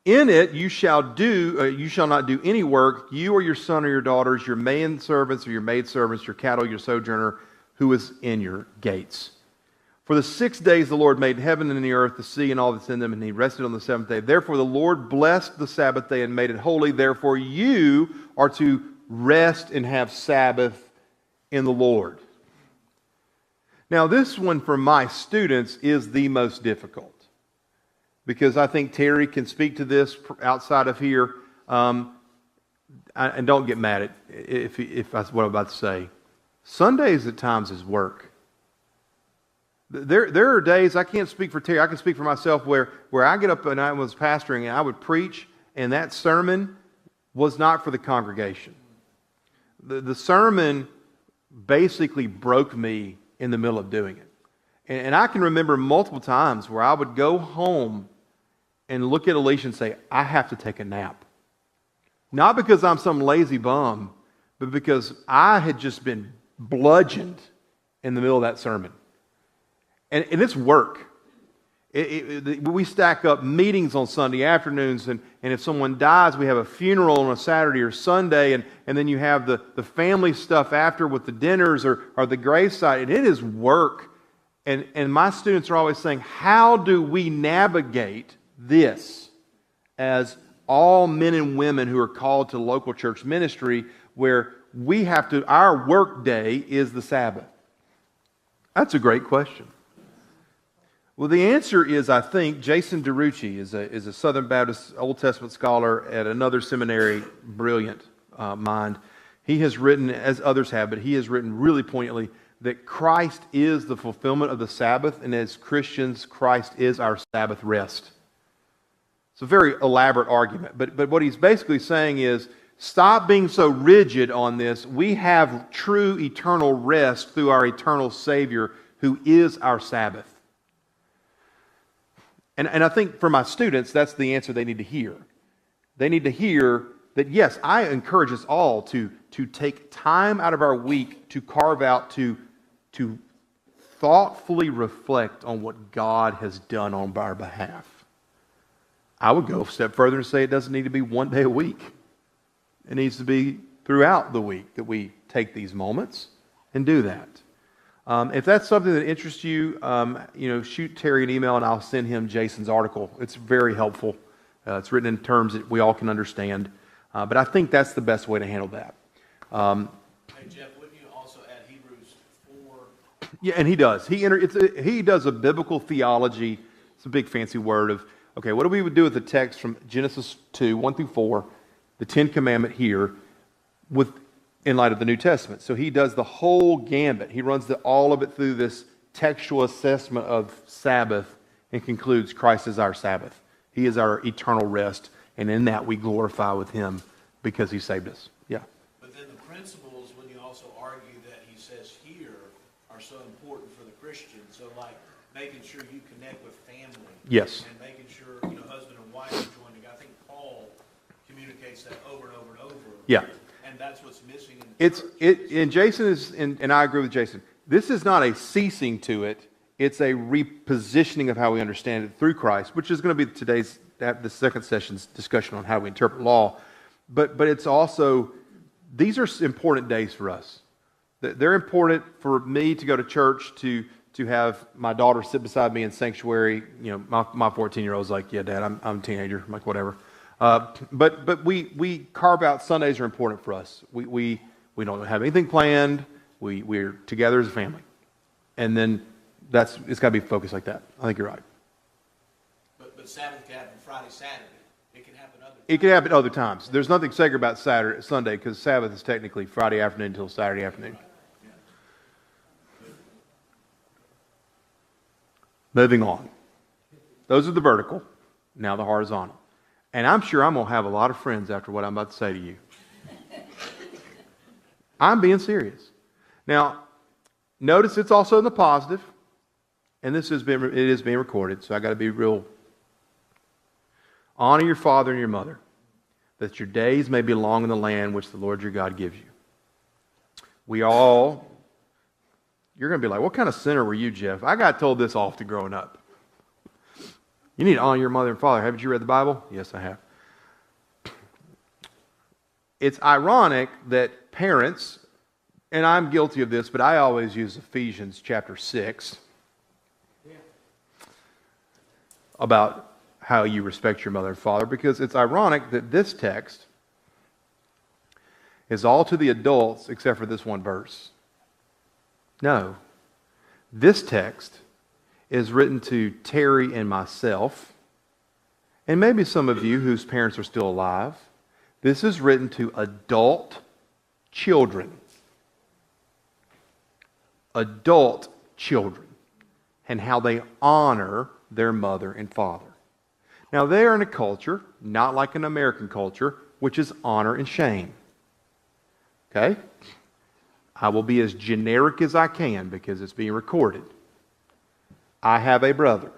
In it you shall not do any work, you or your son or your daughters, your manservants or your maidservants, your cattle, your sojourner, who is in your gates. For the 6 days the Lord made heaven and the earth, the sea and all that's in them, and he rested on the seventh day. Therefore the Lord blessed the Sabbath day and made it holy. Therefore you are to rest and have Sabbath in the Lord. Now this one for my students is the most difficult, because I think Terry can speak to this outside of here. And don't get mad at if that's what I'm about to say. Sundays at times is work. There are days, I can't speak for Terry, I can speak for myself, where I get up and I was pastoring and I would preach, and that sermon was not for the congregation. The sermon basically broke me in the middle of doing it. And I can remember multiple times where I would go home and look at Alicia and say, I have to take a nap. Not because I'm some lazy bum, but because I had just been bludgeoned in the middle of that sermon. And it's work. We stack up meetings on Sunday afternoons, and if someone dies, we have a funeral on a Saturday or Sunday, and then you have the family stuff after with the dinners or the graveside, and it is work. And my students are always saying, how do we navigate this as all men and women who are called to local church ministry, where we have to, our work day is the Sabbath? That's a great question. Well, the answer is, I think, Jason DeRucci is a Southern Baptist Old Testament scholar at another seminary, brilliant mind. He has written, as others have, but he has written really poignantly that Christ is the fulfillment of the Sabbath, and as Christians, Christ is our Sabbath rest. It's a very elaborate argument, but what he's basically saying is, stop being so rigid on this. We have true eternal rest through our eternal Savior, who is our Sabbath. And I think for my students, that's the answer they need to hear. They need to hear that, yes, I encourage us all to take time out of our week to carve out, to thoughtfully reflect on what God has done on our behalf. I would go a step further and say it doesn't need to be one day a week. It needs to be throughout the week that we take these moments and do that. If that's something that interests you, shoot Terry an email and I'll send him Jason's article. It's very helpful. It's written in terms that we all can understand. But I think that's the best way to handle that. Hey, Jeff, wouldn't you also add Hebrews 4? Yeah, and he does. He does a biblical theology. It's a big fancy word of, okay, what do we do with the text from Genesis 2, 1 through 4, the 10th commandment here, in light of the New Testament. So he does the whole gambit. He runs all of it through this textual assessment of Sabbath and concludes Christ is our Sabbath. He is our eternal rest, and in that we glorify with him because he saved us. Yeah. But then the principles, when you also argue that he says here, are so important for the Christian. So like making sure you connect with family. Yes. And making sure, husband and wife are joined together. I think Paul communicates that over and over and over. Yeah. And that's what's missing in the church. And Jason is, and I agree with Jason, this is not a ceasing to it. It's a repositioning of how we understand it through Christ, which is going to be the second session's discussion on how we interpret law. But it's also, these are important days for us. They're important for me to go to church, to have my daughter sit beside me in sanctuary. My 14-year-old's like, yeah, Dad, I'm a teenager. I'm like, whatever. But we carve out Sundays are important for us. We don't have anything planned. We're together as a family. And then it's got to be focused like that. I think you're right. But Sabbath can happen Friday, Saturday. It can happen other times. It can happen other times. There's nothing sacred about Sunday, because Sabbath is technically Friday afternoon until Saturday afternoon. Moving on. Those are the vertical. Now the horizontal. And I'm sure I'm going to have a lot of friends after what I'm about to say to you. I'm being serious. Now, notice it's also in the positive. And it is being recorded, so I got to be real. Honor your father and your mother, that your days may be long in the land which the Lord your God gives you. You're going to be like, what kind of sinner were you, Jeff? I got told this often growing up. You need to honor your mother and father. Haven't you read the Bible? Yes, I have. It's ironic that parents, and I'm guilty of this, but I always use Ephesians chapter 6 about how you respect your mother and father, because it's ironic that this text is all to the adults except for this one verse. No. This text is written to Terry and myself, and maybe some of you whose parents are still alive. This is written to adult children. Adult children, and how they honor their mother and father. Now, they are in a culture, not like an American culture, which is honor and shame. Okay? I will be as generic as I can because it's being recorded. I have a brother.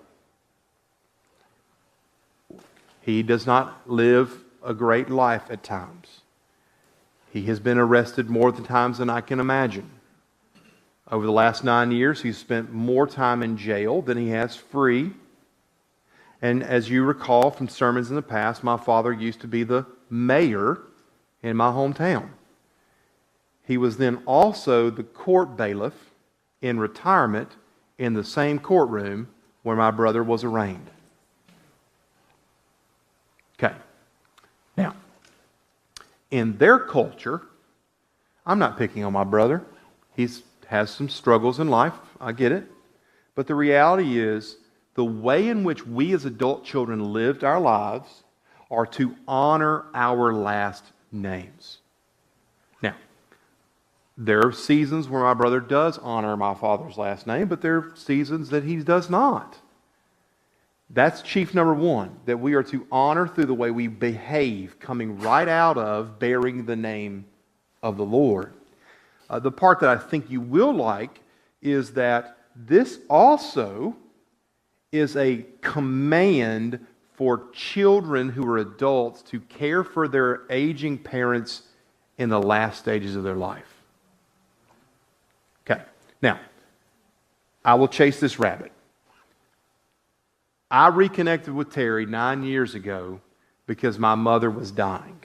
He does not live a great life at times. He has been arrested more times than I can imagine. Over the last 9 years, he's spent more time in jail than he has free. And as you recall from sermons in the past, my father used to be the mayor in my hometown. He was then also the court bailiff in retirement in the same courtroom where my brother was arraigned. Okay. Now, in their culture, I'm not picking on my brother. He has some struggles in life. I get it. But the reality is, the way in which we as adult children lived our lives are to honor our last names. Now, there are seasons where my brother does honor my father's last name, but there are seasons that he does not. That's chief number one, that we are to honor through the way we behave, coming right out of bearing the name of the Lord. The part that I think you will like is that this also is a command for children who are adults to care for their aging parents in the last stages of their life. Okay, now, I will chase this rabbit. I reconnected with Terry 9 years ago because my mother was dying.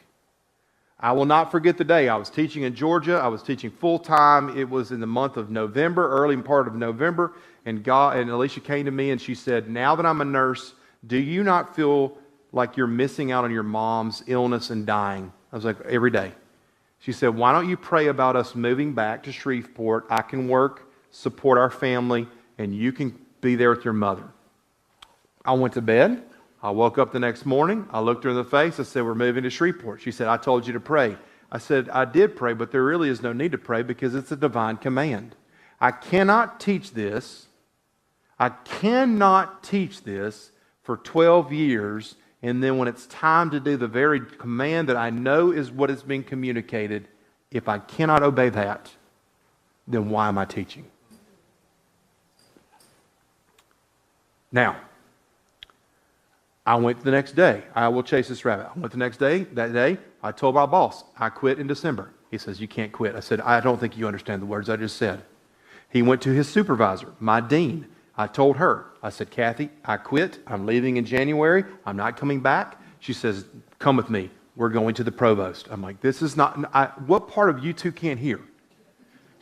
I will not forget the day. I was teaching in Georgia. I was teaching full-time. It was in the month of November, early part of November, and Alicia came to me and she said, now that I'm a nurse, do you not feel like you're missing out on your mom's illness and dying? I was like, every day. She said, why don't you pray about us moving back to Shreveport? I can work, support our family, and you can be there with your mother. I went to bed. I woke up the next morning. I looked her in the face. I said, we're moving to Shreveport. She said, I told you to pray. I said, I did pray, but there really is no need to pray because it's a divine command. I cannot teach this. I cannot teach this for 12 years And then when it's time to do the very command that I know is what is being communicated, if I cannot obey that, then why am I teaching? Now, I went the next day. I will chase this rabbit. I went the next day. That day, I told my boss, I quit in December. He says, you can't quit. I said, I don't think you understand the words I just said. He went to his supervisor, my dean. I told her, I said, Kathy, I quit. I'm leaving in January. I'm not coming back. She says, come with me. We're going to the provost. I'm like, this is not, what part of you two can't hear?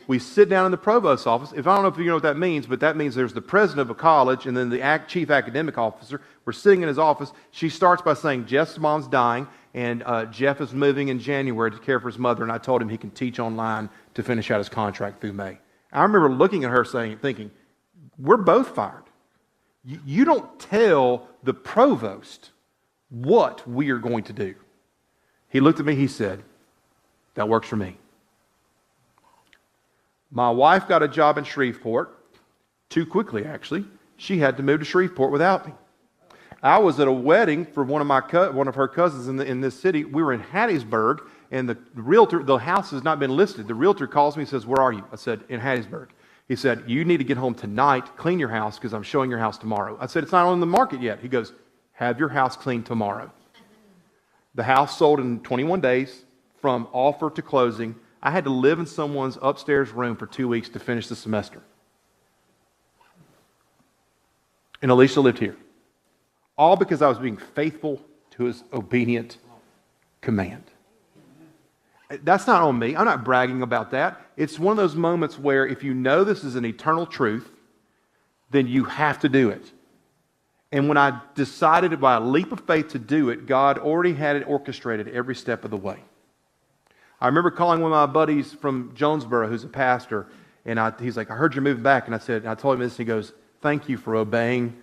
We sit down in the provost's office. If I don't know if you know what that means, but that means there's the president of a college and then the chief academic officer. We're sitting in his office. She starts by saying, Jeff's mom's dying, and Jeff is moving in January to care for his mother, and I told him he can teach online to finish out his contract through May. I remember looking at her thinking, we're both fired. You don't tell the provost what we are going to do. He looked at me, he said, that works for me. My wife got a job in Shreveport, too quickly actually. She had to move to Shreveport without me. I was at a wedding for one of her cousins in this city. We were in Hattiesburg, and the house has not been listed. The realtor calls me and says, where are you? I said, in Hattiesburg. He said, you need to get home tonight, clean your house, because I'm showing your house tomorrow. I said, it's not on the market yet. He goes, have your house cleaned tomorrow. The house sold in 21 days from offer to closing. I had to live in someone's upstairs room for 2 weeks to finish the semester. And Alicia lived here. All because I was being faithful to his obedient command. That's not on me. I'm not bragging about that. It's one of those moments where if you know this is an eternal truth, then you have to do it. And when I decided by a leap of faith to do it, God already had it orchestrated every step of the way. I remember calling one of my buddies from Jonesboro, who's a pastor, and he's like, I heard you're moving back. And I told him this, and he goes, thank you for obeying,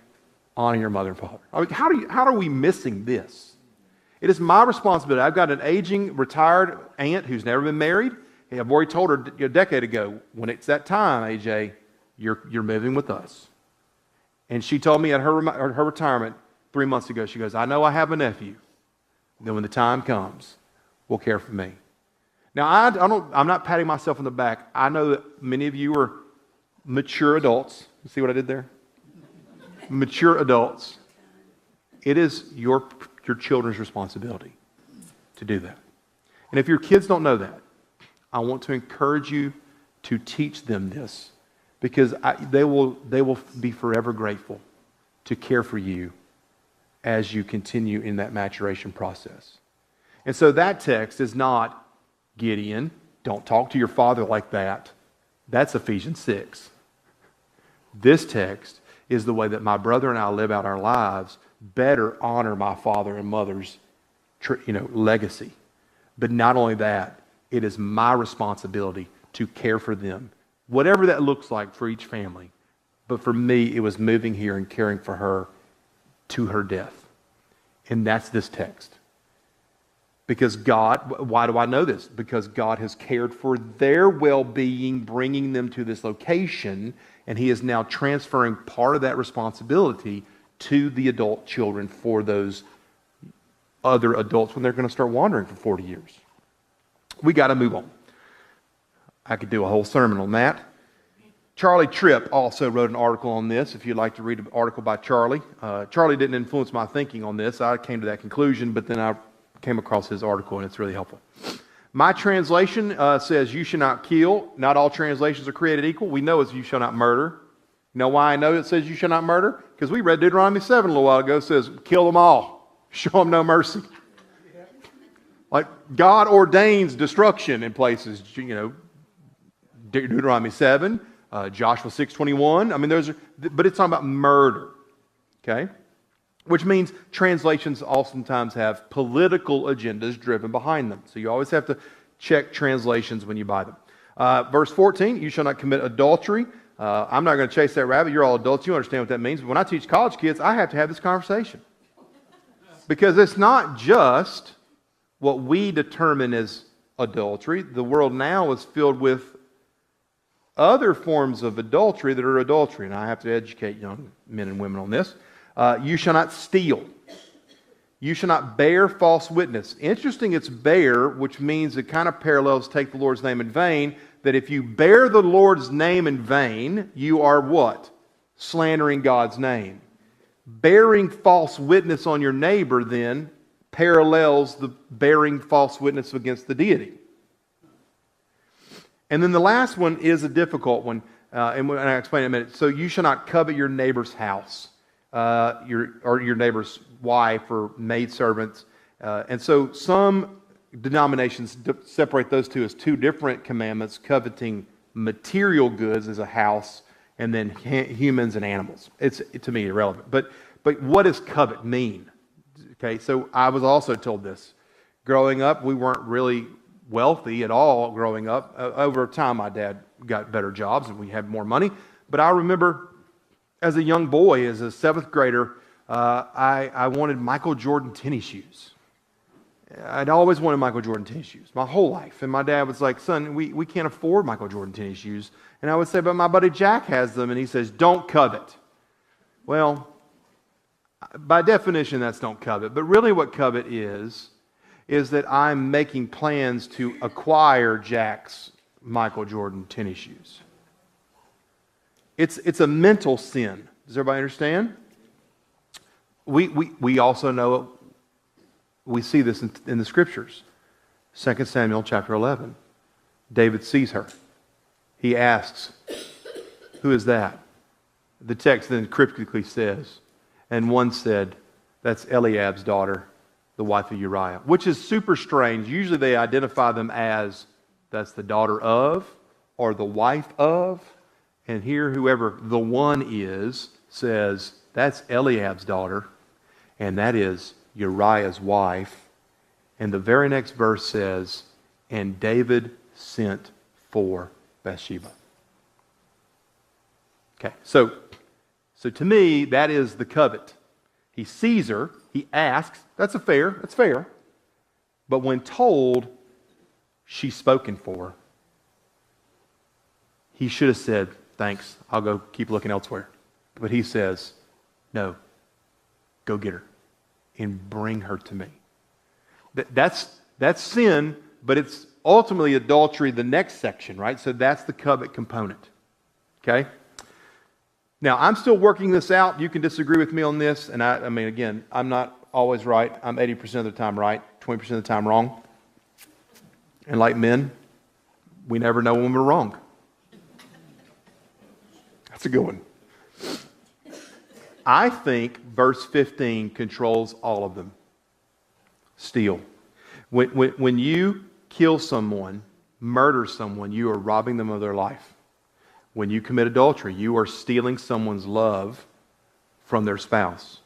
honoring your mother and father. I mean, how are we missing this? It is my responsibility. I've got an aging, retired aunt who's never been married. I've already told her a decade ago, when it's that time, AJ, you're moving with us. And she told me at her retirement 3 months ago, she goes, I know I have a nephew. Then when the time comes, will care for me. Now, I'm not patting myself on the back. I know that many of you are mature adults. You see what I did there? Mature adults. It is your children's responsibility to do that. And if your kids don't know that, I want to encourage you to teach them this, because they will be forever grateful to care for you as you continue in that maturation process. And so that text is not, Gideon, don't talk to your father like that. That's Ephesians 6. This text is the way that my brother and I live out our lives, better honor my father and mother's legacy. But not only that, it is my responsibility to care for them, whatever that looks like for each family. But for me, it was moving here and caring for her to her death. And that's this text. Because God, why do I know this? Because God has cared for their well-being, bringing them to this location, and He is now transferring part of that responsibility to the adult children for those other adults when they're going to start wandering for 40 years. We got to move on. I could do a whole sermon on that. Charlie Tripp also wrote an article on this, if you'd like to read an article by Charlie. Charlie didn't influence my thinking on this. I came to that conclusion, but then I came across his article, and it's really helpful. My translation says, you should not kill. Not all translations are created equal. We know it's you shall not murder. You know why I know it says you shall not murder? Because we read Deuteronomy 7 a little while ago. It says, kill them all. Show them no mercy. Like God ordains destruction in places, Deuteronomy 7, Joshua 6:21. I mean, but it's talking about murder. Okay? Which means translations oftentimes have political agendas driven behind them. So you always have to check translations when you buy them. Verse 14, you shall not commit adultery. I'm not going to chase that rabbit. You're all adults. You understand what that means. But when I teach college kids, I have to have this conversation. Because it's not just what we determine as adultery. The world now is filled with other forms of adultery that are adultery. And I have to educate young men and women on this. You shall not steal. You shall not bear false witness. Interesting, it's bear, which means it kind of parallels take the Lord's name in vain, that if you bear the Lord's name in vain, you are what? Slandering God's name. Bearing false witness on your neighbor, then, parallels the bearing false witness against the deity. And then the last one is a difficult one, and I'll explain in a minute. So you shall not covet your neighbor's house, your neighbor's wife or maidservants. And so some denominations separate those two as two different commandments, coveting material goods as a house, and then humans and animals. It's, to me, irrelevant. But what does covet mean? Okay, so I was also told this. Growing up, we weren't really wealthy at all growing up. Over time, my dad got better jobs and we had more money. But I remember as a young boy, as a seventh grader, I wanted Michael Jordan tennis shoes. I'd always wanted Michael Jordan tennis shoes my whole life. And my dad was like, son, we can't afford Michael Jordan tennis shoes. And I would say, but my buddy Jack has them. And he says, don't covet. Well, by definition, that's don't covet. But really what covet is that I'm making plans to acquire Jack's Michael Jordan tennis shoes. It's a mental sin. Does everybody understand? We also know, we see this in the Scriptures. 2 Samuel chapter 11. David sees her. He asks, who is that? The text then cryptically says, and one said, that's Eliab's daughter, the wife of Uriah, which is super strange. Usually they identify them as, that's the daughter of, or the wife of. And here, whoever the one is, says, that's Eliab's daughter, and that is Uriah's wife. And the very next verse says, and David sent for Bathsheba. Okay, so to me, that is the covet. He sees her, he asks, that's fair. But when told she's spoken for, he should have said, thanks, I'll go keep looking elsewhere. But he says, no, go get her and bring her to me. That's sin, but it's ultimately adultery, the next section, right? So that's the covet component. Okay? Now, I'm still working this out. You can disagree with me on this. And I mean, again, I'm not always right. I'm 80% of the time right, 20% of the time wrong. And like men, we never know when we're wrong. That's a good one. I think verse 15 controls all of them. Steal. When you kill someone, murder someone, you are robbing them of their life. When you commit adultery, you are stealing someone's love from their spouse.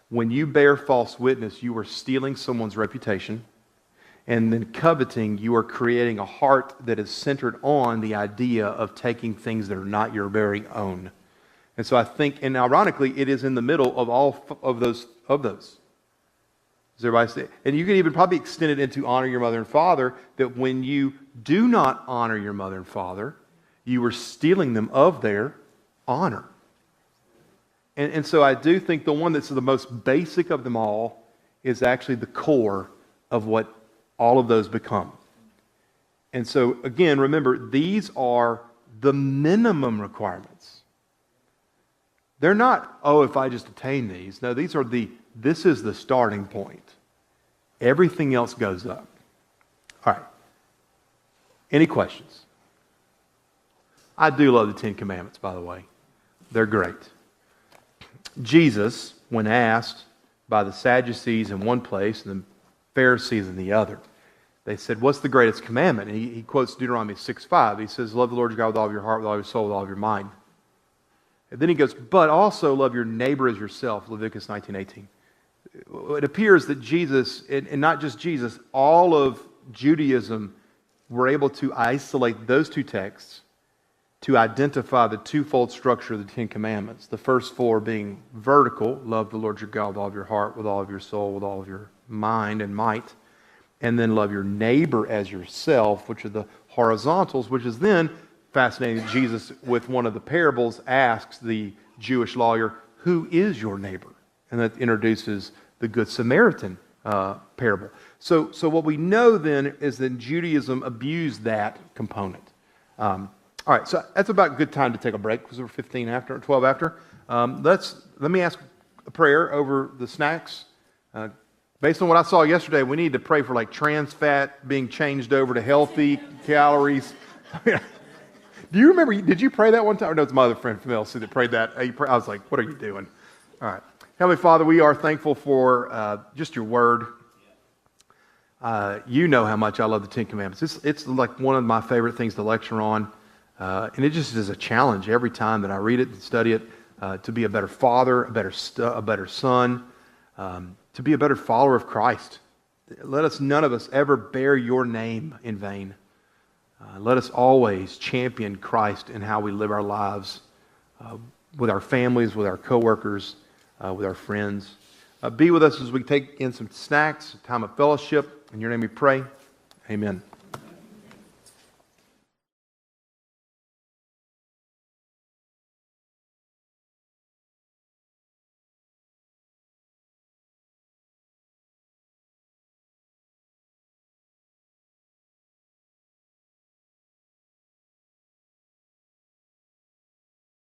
When you bear false witness, you are stealing someone's reputation. And then coveting, you are creating a heart that is centered on the idea of taking things that are not your very own. And so I think, and ironically, it is in the middle of all of those. Does everybody see? And you can even probably extend it into honor your mother and father, that when you do not honor your mother and father, you are stealing them of their honor. And so I do think the one that's the most basic of them all is actually the core of what all of those become. And so, again, remember, these are the minimum requirements. They're not, oh, if I just attain these. No, this is the starting point. Everything else goes up. All right. Any questions? I do love the Ten Commandments, by the way. They're great. Jesus, when asked by the Sadducees in one place and the Pharisees in the other, they said, what's the greatest commandment? And he quotes Deuteronomy 6:5. He says, love the Lord your God with all of your heart, with all your soul, with all of your mind. And then he goes, but also love your neighbor as yourself, Leviticus 19:18. It appears that Jesus, and not just Jesus, all of Judaism were able to isolate those two texts to identify the twofold structure of the Ten Commandments. The first four being vertical, love the Lord your God with all of your heart, with all of your soul, with all of your mind and might. And then love your neighbor as yourself, which are the horizontals, which is then fascinating. Jesus, with one of the parables, asks the Jewish lawyer, who is your neighbor? And that introduces the Good Samaritan parable. So what we know then is that Judaism abused that component. All right, so that's about a good time to take a break because we're 15 after, 12 after. Let me ask a prayer over the snacks. Based on what I saw yesterday, we need to pray for like trans fat being changed over to healthy calories. Do you remember, did you pray that one time? Or no, it's my other friend from LC that prayed that. I was like, what are you doing? All right. Heavenly Father, we are thankful for just your word. You know how much I love the Ten Commandments. It's like one of my favorite things to lecture on. And it just is a challenge every time that I read it and study it to be a better father, a better son, to be a better follower of Christ. Let us, none of us, ever bear your name in vain. Let us always champion Christ in how we live our lives with our families, with our coworkers, with our friends. Be with us as we take in some snacks, time of fellowship. In your name we pray. Amen.